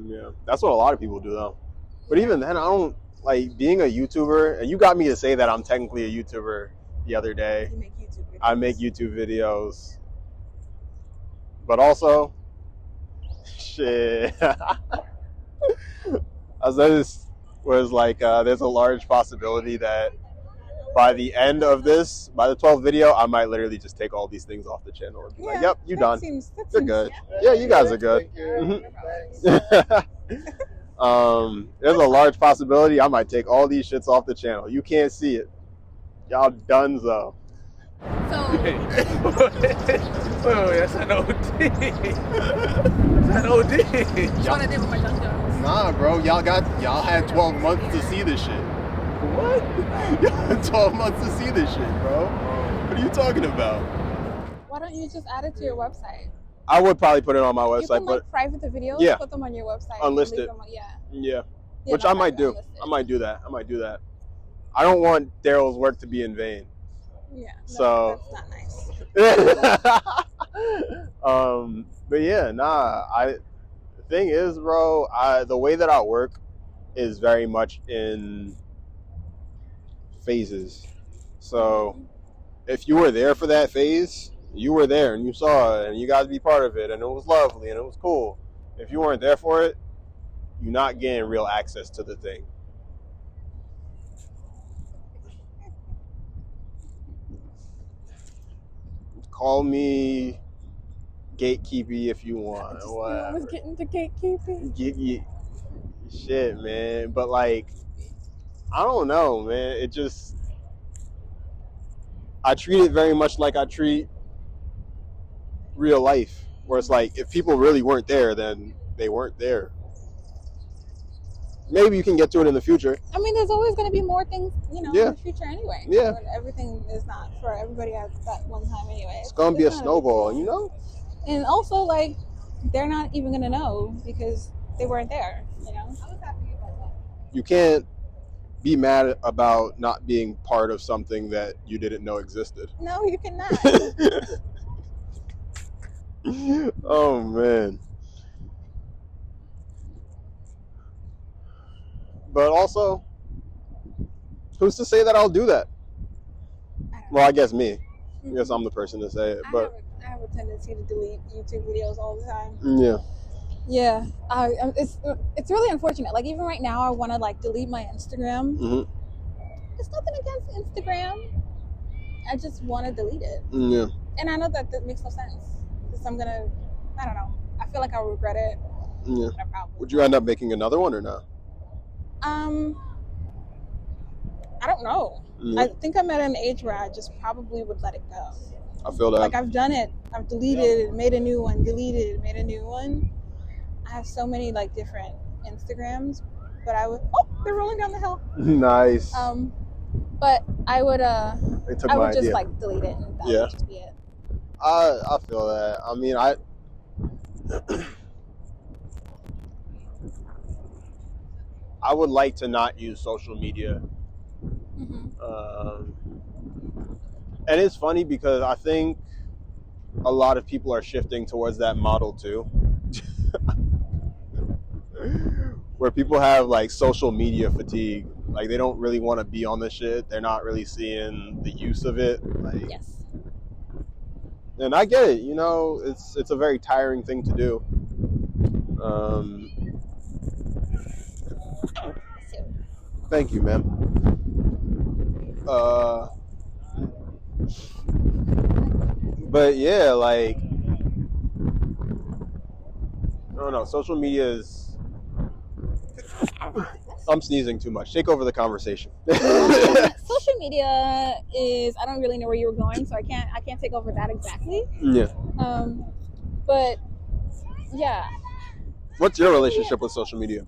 Yeah. That's what a lot of people do though. But even then, I don't like being a YouTuber. And you got me to say that I'm technically a YouTuber the other day. You make YouTube videos. I make YouTube videos. But also, shit. I said this was like, there's a large possibility that by the end of this, by the 12th video, I might literally just take all these things off the channel and be like, yep, you done. You're good. Yeah, you guys are good. There's a large possibility I might take all these shits off the channel. You can't see it. Y'all donezo. So, Wait, that's an OD. That's an OD. that's what I did with my Dun Jones. Nah, bro. Y'all had 12 months to see this shit. What? Y'all had 12 months to see this shit, bro. What are you talking about? Why don't you just add it to your website? I would probably put it on my website, You can but like private the videos, yeah. put them on your website. Unlist and leave it. them on, yeah. yeah, Yeah, which not I might private, do. unlisted. I might do that. I might do that. I don't want Darryl's work to be in vain. Yeah. So- That's not nice. But yeah, nah. The thing is, bro, the way that I work is very much in phases. So if you were there for that phase, you were there and you saw it and you got to be part of it and it was lovely and it was cool. If you weren't there for it, you're not getting real access to the thing. Call me gatekeepy if you want. I was getting to gatekeeping. Shit, man. But like, I don't know, man. It just, I treat it very much like I treat real life, where it's like, if people really weren't there, then they weren't there. Maybe you can get to it in the future. I mean, there's always going to be more things, in the future anyway. Yeah. But everything is not for everybody at that one time anyway. It's going to be a snowball, And also, like, they're not even going to know because they weren't there, I was happy about that. You can't be mad about not being part of something that you didn't know existed. No, you cannot. Oh, man. But also, who's to say that I'll do that? Well, I guess me. I guess I'm the person to say it. But I have a tendency to delete YouTube videos all the time. Yeah. Yeah, it's really unfortunate. Like, even right now, I want to like delete my Instagram. Mm-hmm. It's nothing against Instagram. I just want to delete it. Yeah. And I know that makes no sense because I don't know. I feel like I'll regret it. Yeah. Would you end up making another one or not? I don't know. Yeah. I think I'm at an age where I just probably would let it go. I feel that. Like, I've done it. I've deleted, made a new one, deleted, made a new one. I have so many like different Instagrams, but they're rolling down the hill. Nice. But I would just just like delete it and that would just be it. I feel that. I mean, I would like to not use social media. Mm-hmm. And it's funny because I think a lot of people are shifting towards that model too. Where people have like social media fatigue. Like, they don't really want to be on the shit. They're not really seeing the use of it. Like, yes. And I get it, it's a very tiring thing to do. Thank you, ma'am. But yeah, like, I don't know, social media is, I'm sneezing too much. Take over the conversation. Social media is, I don't really know where you were going, so I can't take over that exactly. Yeah. But yeah. What's your relationship with social media?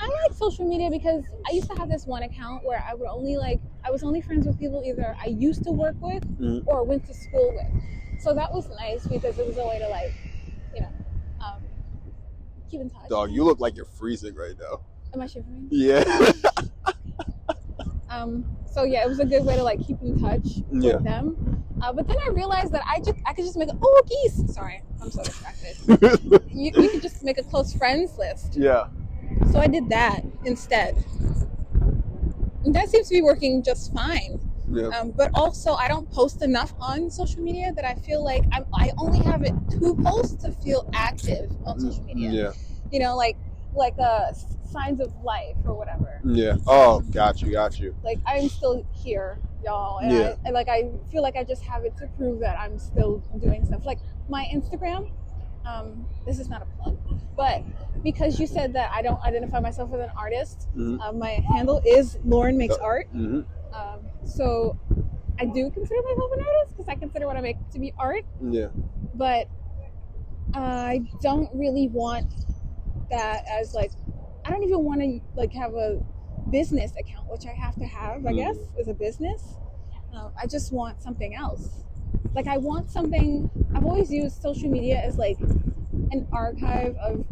I like social media because I used to have this one account where I was only friends with people either I used to work with or went to school with. So that was nice because it was a way to like, keep in touch. Dog, you look like you're freezing right now. Am I shivering? Yeah. So yeah, it was a good way to like keep in touch with them. But then I realized that I could just make geese. Sorry, I'm so distracted. you could just make a close friends list. Yeah. So I did that instead. And that seems to be working just fine. Yeah. But also, I don't post enough on social media that I feel like I only have it to post to feel active on social media. Yeah. Like signs of life or whatever. Yeah. Oh, got you. Like, I'm still here, y'all. And I feel like I just have it to prove that I'm still doing stuff. Like, my Instagram, this is not a plug, but because you said that I don't identify myself as an artist, my handle is Lorryn Makes Art. So I do consider myself an artist because I consider what I make to be art. Yeah. But I don't really want that as like, I don't even want to like have a business account, which I have to have, I guess, as a business. I just want something else. Like, I want something. I've always used social media as like an archive of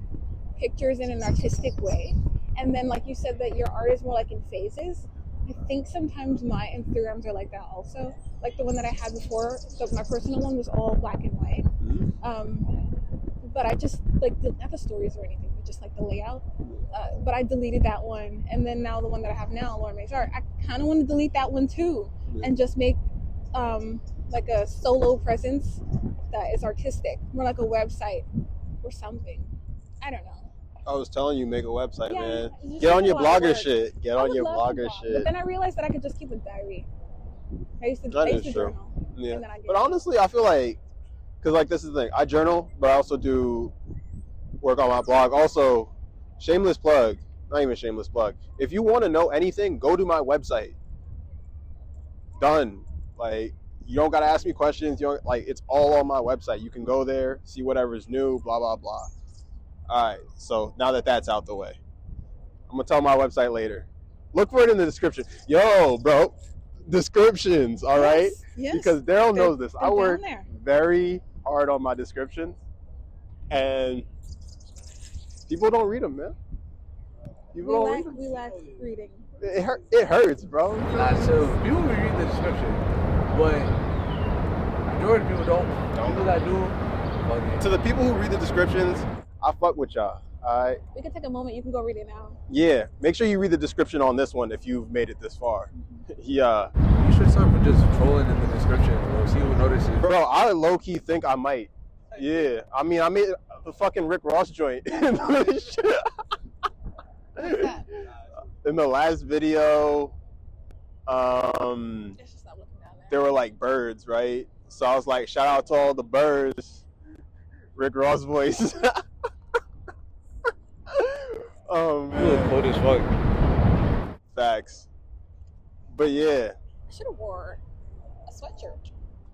pictures in an artistic way. And then, like you said, that your art is more like in phases. I think sometimes my Instagrams are like that also. Like the one that I had before, so my personal one was all black and white. But I just like not the stories or anything, but just like the layout. But I deleted that one, and then now the one that I have now, Lorryn Makes Art, I kind of want to delete that one too, and just make like a solo presence that is artistic, more like a website or something. I don't know. I was telling you, make a website, Yeah, man. it's Get on just your a lot of blogger work. shit. Get I on would your love to blogger blog, shit. But then I realized that I could just keep a diary. I used to That is true. journal. Yeah. And then I get But honestly, I feel like, because like this is the thing, I journal, but I also do work on my blog. Also, shameless plug, not even shameless plug. If you want to know anything, go to my website. Done. Like, you don't got to ask me questions. You don't, like, it's all on my website. You can go there, see whatever's new, blah, blah, blah. All right. So now that that's out the way, I'm going to tell my website later. Look for it in the description. Yo, bro, descriptions, all right? Yes. Because Darryl knows this. I they're work down there. very hard on my descriptions, and people don't read them, man. People don't read them. We lack reading. It hurts, bro. Nah, so people will read the description, but majority of people don't. People that do, fuck it. To the people who read the descriptions, I fuck with y'all. All right. We can take a moment. You can go read it now. Yeah. Make sure you read the description on this one if you've made it this far. Yeah. You should start with just trolling in the description, bro. See who notices. Bro, I low key think I might. Yeah. I mean, I made the fucking Rick Ross joint. What's that? In the last video, It's just not looking down there. there were like birds, right? So I was like, shout out to all the birds. Rick Ross voice. You look cold as fuck. Facts. But yeah, I should have wore a sweatshirt.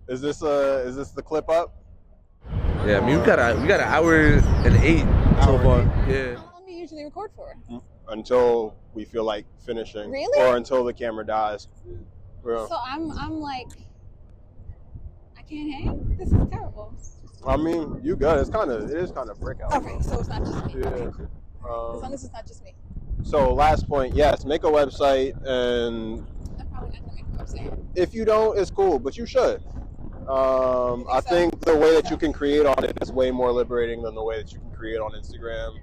is this the clip up? Yeah, I mean we got an hour and 8 so Hour far. and Yeah. How long do you usually record for? Until we feel like finishing. Really? Or until the camera dies. Bro. So I'm like, I can't hang. This is terrible. I mean, you good. It is kind of brick out. Okay, so it's not just me. Yeah. Okay. As long as it's not just me. So last point, yes, make a website, and I'm probably not gonna make a website. if you don't, it's cool, but you should. I so? think the way that you can create on it is way more liberating than the way that you can create on Instagram.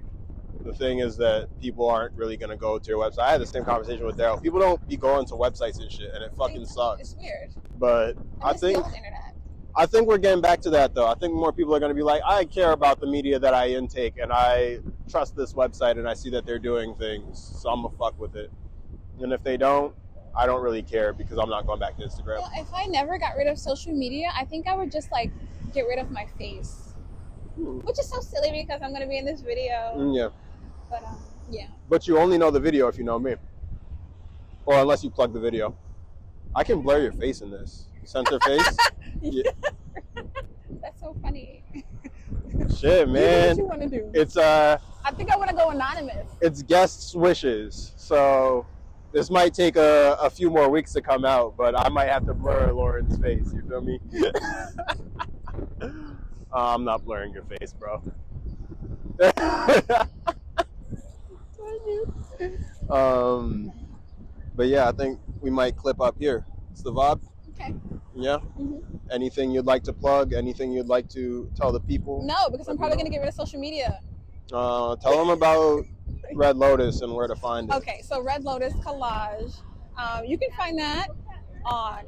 The thing is that people aren't really going to go to your website. I had the same conversation with Darryl. People don't be going to websites and shit, and it fucking sucks. It's weird. But I miss the think old internet. I think we're getting back to that, though. I think more people are going to be like, I care about the media that I intake, and I trust this website, and I see that they're doing things, so I'm going to fuck with it. And if they don't, I don't really care because I'm not going back to Instagram. Well, if I never got rid of social media, I think I would just like get rid of my face, which is so silly because I'm gonna be in this video. Yeah. But yeah. But you only know the video if you know me. Or unless you plug the video. I can blur your face in this. Center face. Yeah. That's so funny. Shit, man. What you want to do? It's I think I want to go anonymous. it's guests' wishes. So this might take a few more weeks to come out, but I might have to blur Lorryn's face. You feel me? I'm not blurring your face, bro. But yeah, I think we might clip up here. It's the vibe. Okay. Yeah. Mm-hmm. Anything you'd like to plug? Anything you'd like to tell the people? No, because I'm probably gonna get rid of social media. Tell them about Red Lotus and where to find it. Okay, so Red Lotus Collage. You can find that on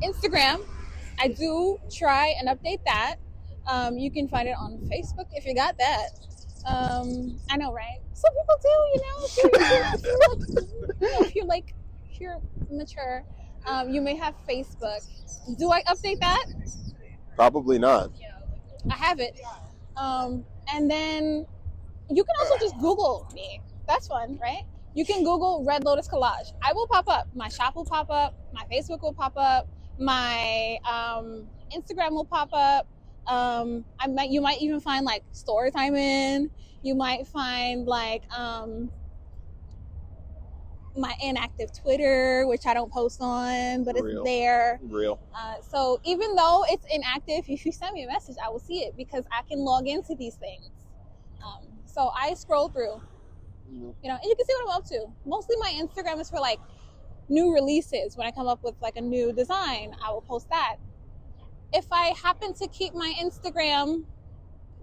Instagram. I do try and update that. You can find it on Facebook if you got that. I know, right? Some people do, if you're mature, you may have Facebook. Do I update that? Probably not. I have it. And then you can also just Google me. That's fun, right? You can Google Red Lotus Collage. I will pop up. My shop will pop up. My Facebook will pop up. My Instagram will pop up. You might even find like story time in. You might find like my inactive Twitter, which I don't post on, but Real. it's there. Real. So even though it's inactive, if you send me a message, I will see it because I can log into these things. So I scroll through, and you can see what I'm up to. Mostly my Instagram is for like new releases. When I come up with like a new design, I will post that. if I happen to keep my Instagram,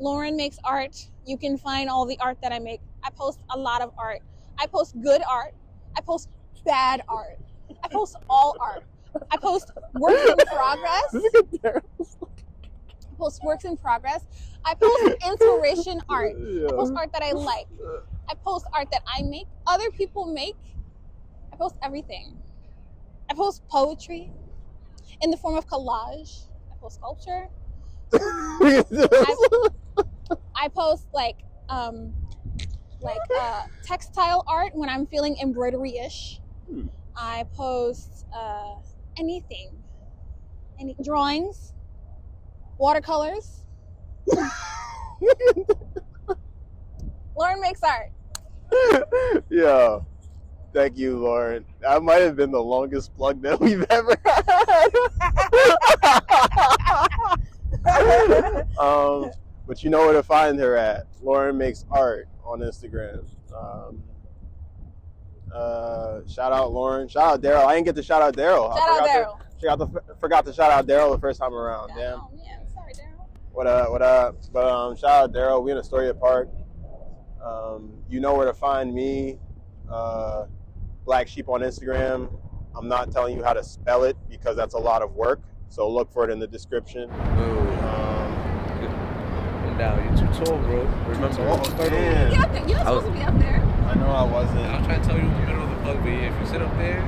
Lorryn Makes Art, you can find all the art that I make. I post a lot of art. I post good art. I post bad art. I post all art. I post works in progress. I post works in progress. I post inspiration art. I post art that I like. I post art that I make, other people make. I post everything. I post poetry in the form of collage. I post sculpture. I post like textile art when I'm feeling embroidery-ish. I post anything, any drawings, watercolors. Lorryn Makes Art. Yeah. Thank you, Lorryn. That might have been the longest plug that we've ever had. But you know where to find her at. Lorryn Makes Art on Instagram. Shout out Lorryn. Shout out Darryl. I didn't get to shout out Darryl. Forgot to shout out Darryl the first time around. Damn. Oh man, sorry, Darryl. What up? But shout out Darryl. We in Astoria Park. You know where to find me. Black Sheep on Instagram. I'm not telling you how to spell it because that's a lot of work. So look for it in the description. Now you're too tall, bro. Remember? You're supposed to be up there. I know I wasn't. I was trying to tell you in the middle of the plug, but yeah, if you sit up there,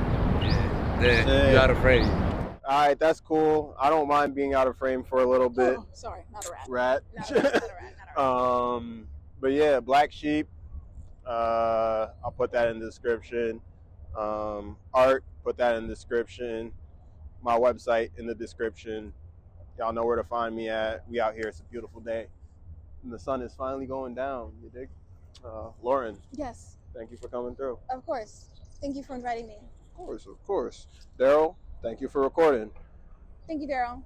then you're out of frame. All right, that's cool. I don't mind being out of frame for a little bit. Oh, sorry, not a rat. Rat. Not a rat. But yeah, Black Sheep. I'll put that in the description. Art, put that in the description. My website in the description. Y'all know where to find me at. We out here. It's a beautiful day. And the sun is finally going down. You dig? Lorryn. Yes. Thank you for coming through. Of course. Thank you for inviting me. Of course. Darryl, thank you for recording. Thank you, Darryl.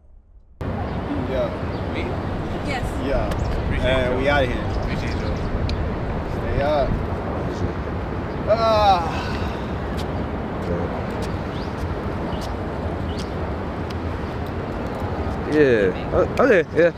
Yeah. Me? Yes. Yeah. Appreciate And we out of here. Appreciate you. Stay up. Yeah. Okay. Yeah.